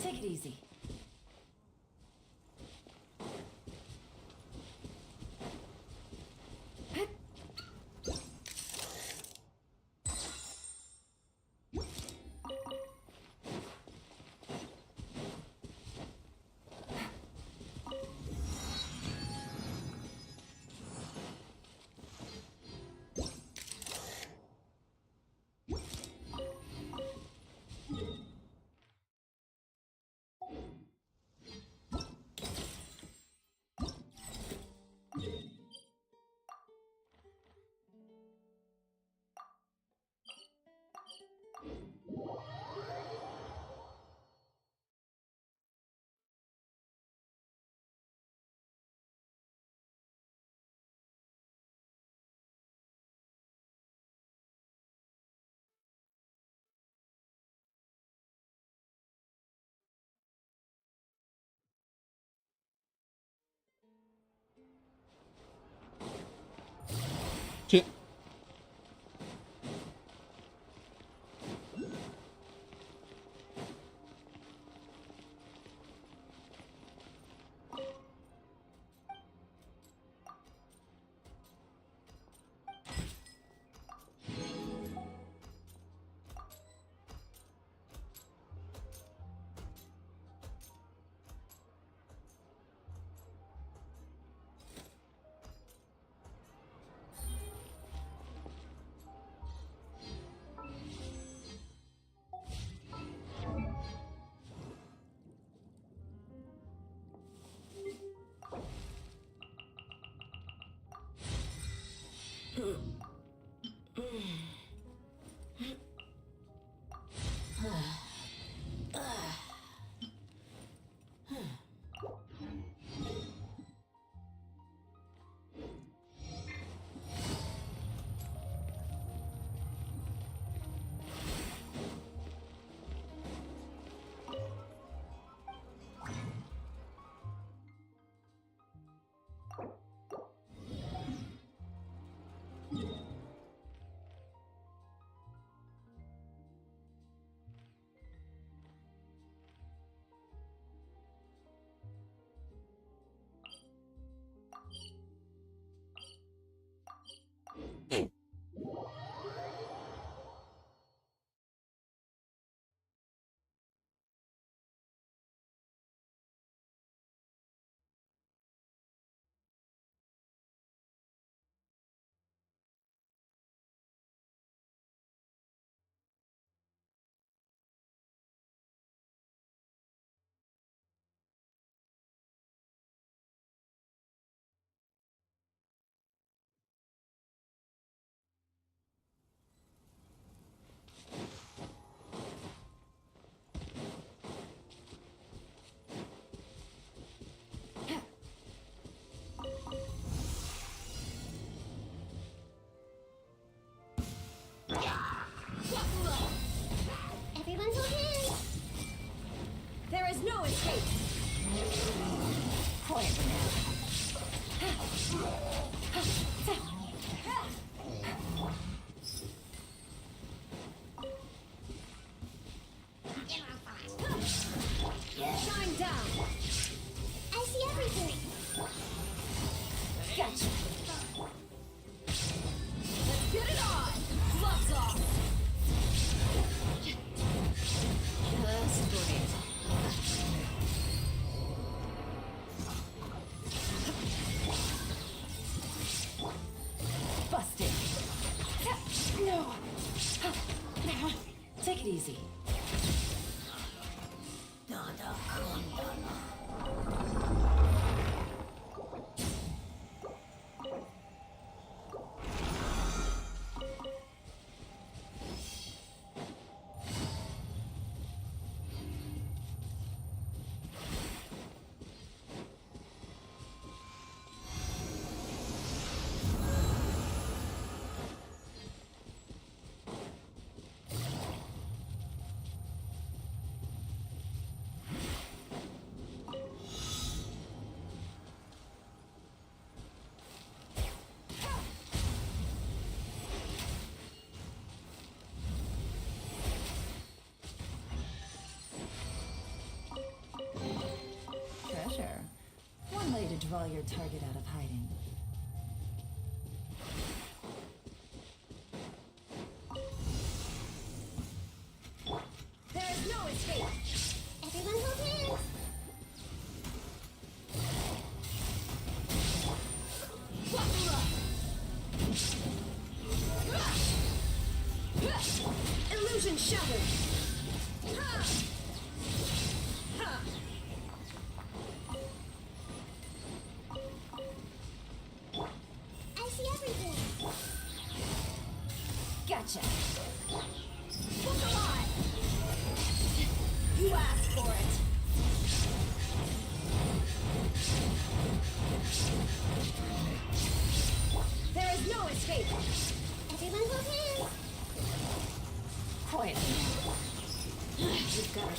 Take it easy. no escape. Quietly now. Shine down. I see everything. Gotcha. Let's get it on. Gloves off. Just great. Busted. No. Take it easy. Treasure. One way to draw your target out of hiding. There is no escape. Everyone hold hands. Buckle up. Illusion shattered. Ha! Ha! I see everything. Gotcha. Look alive. You asked for it. There is no escape. Everyone hold hands. Quietly now. You've got her.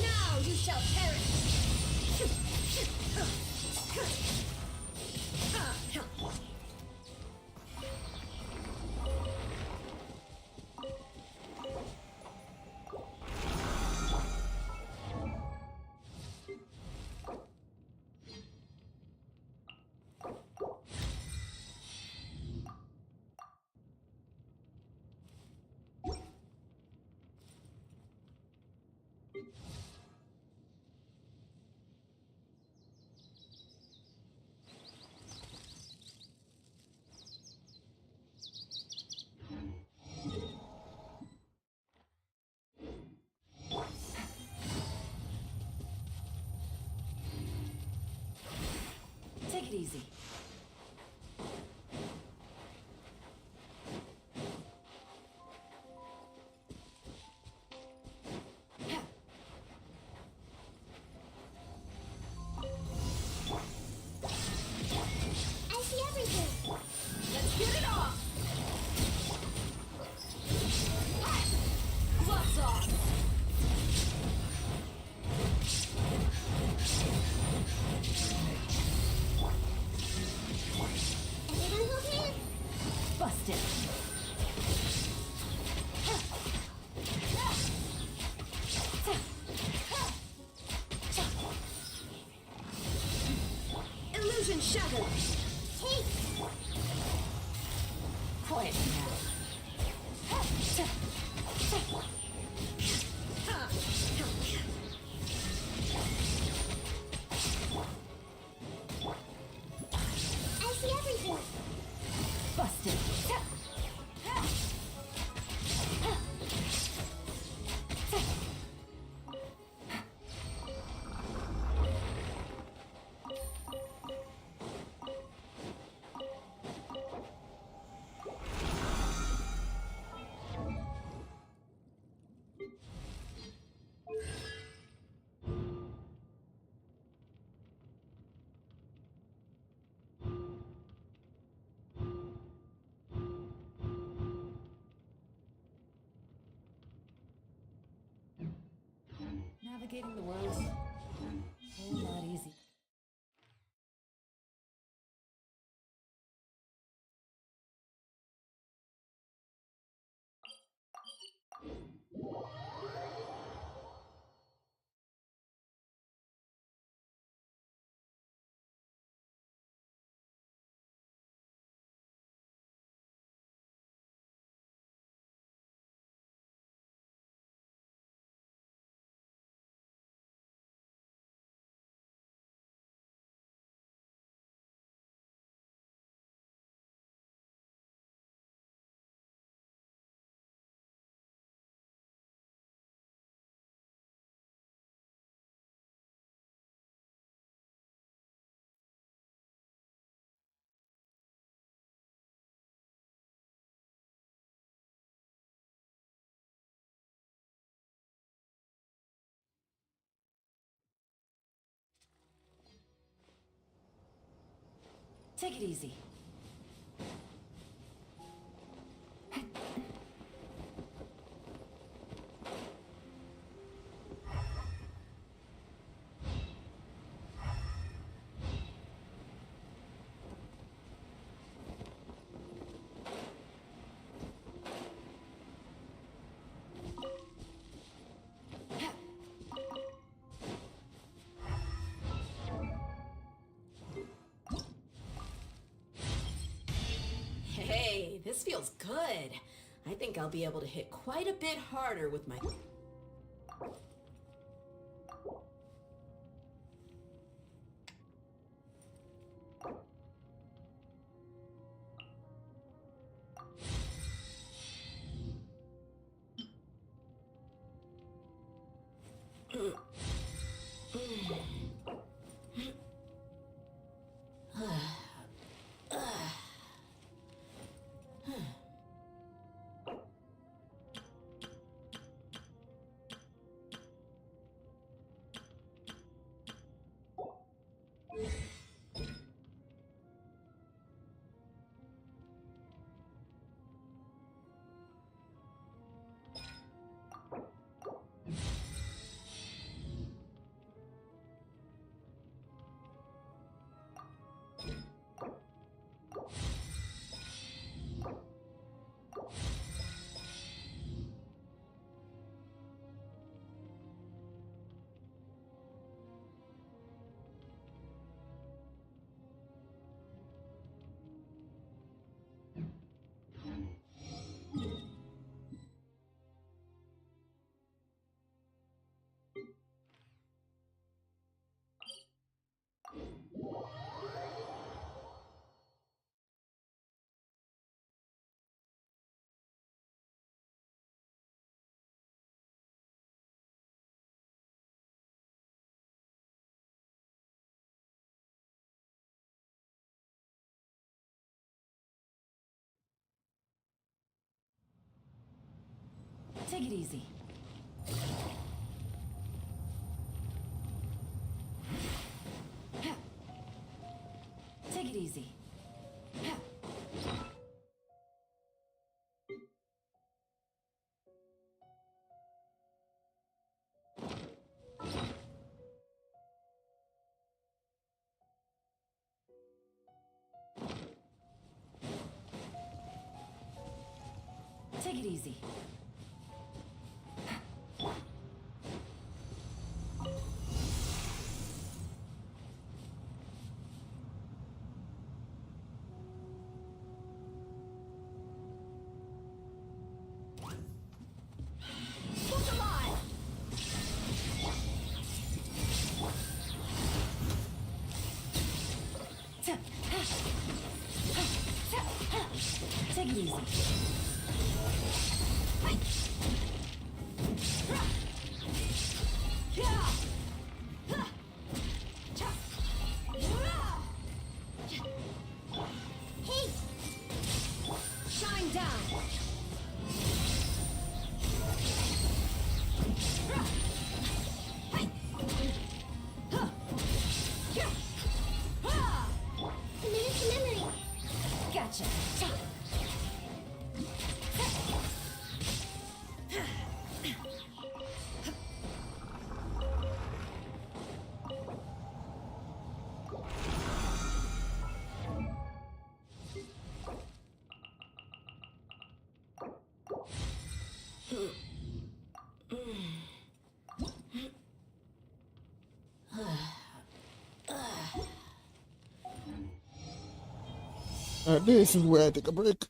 Now you shall perish. Take it easy. I see everything. Let's get it off. Gloves off. Everyone hold hands. Busted. Illusion shattered. Take. Quietly now. I see everything. Busted. navigating the world is a whole lot easier. Take it easy. Hey, this feels good. I think I'll be able to hit quite a bit harder with my... Take it easy. Take it easy. Take it easy. Take it easy. Hey! Shine down! Minute to memory! Gotcha. This is where I take a break.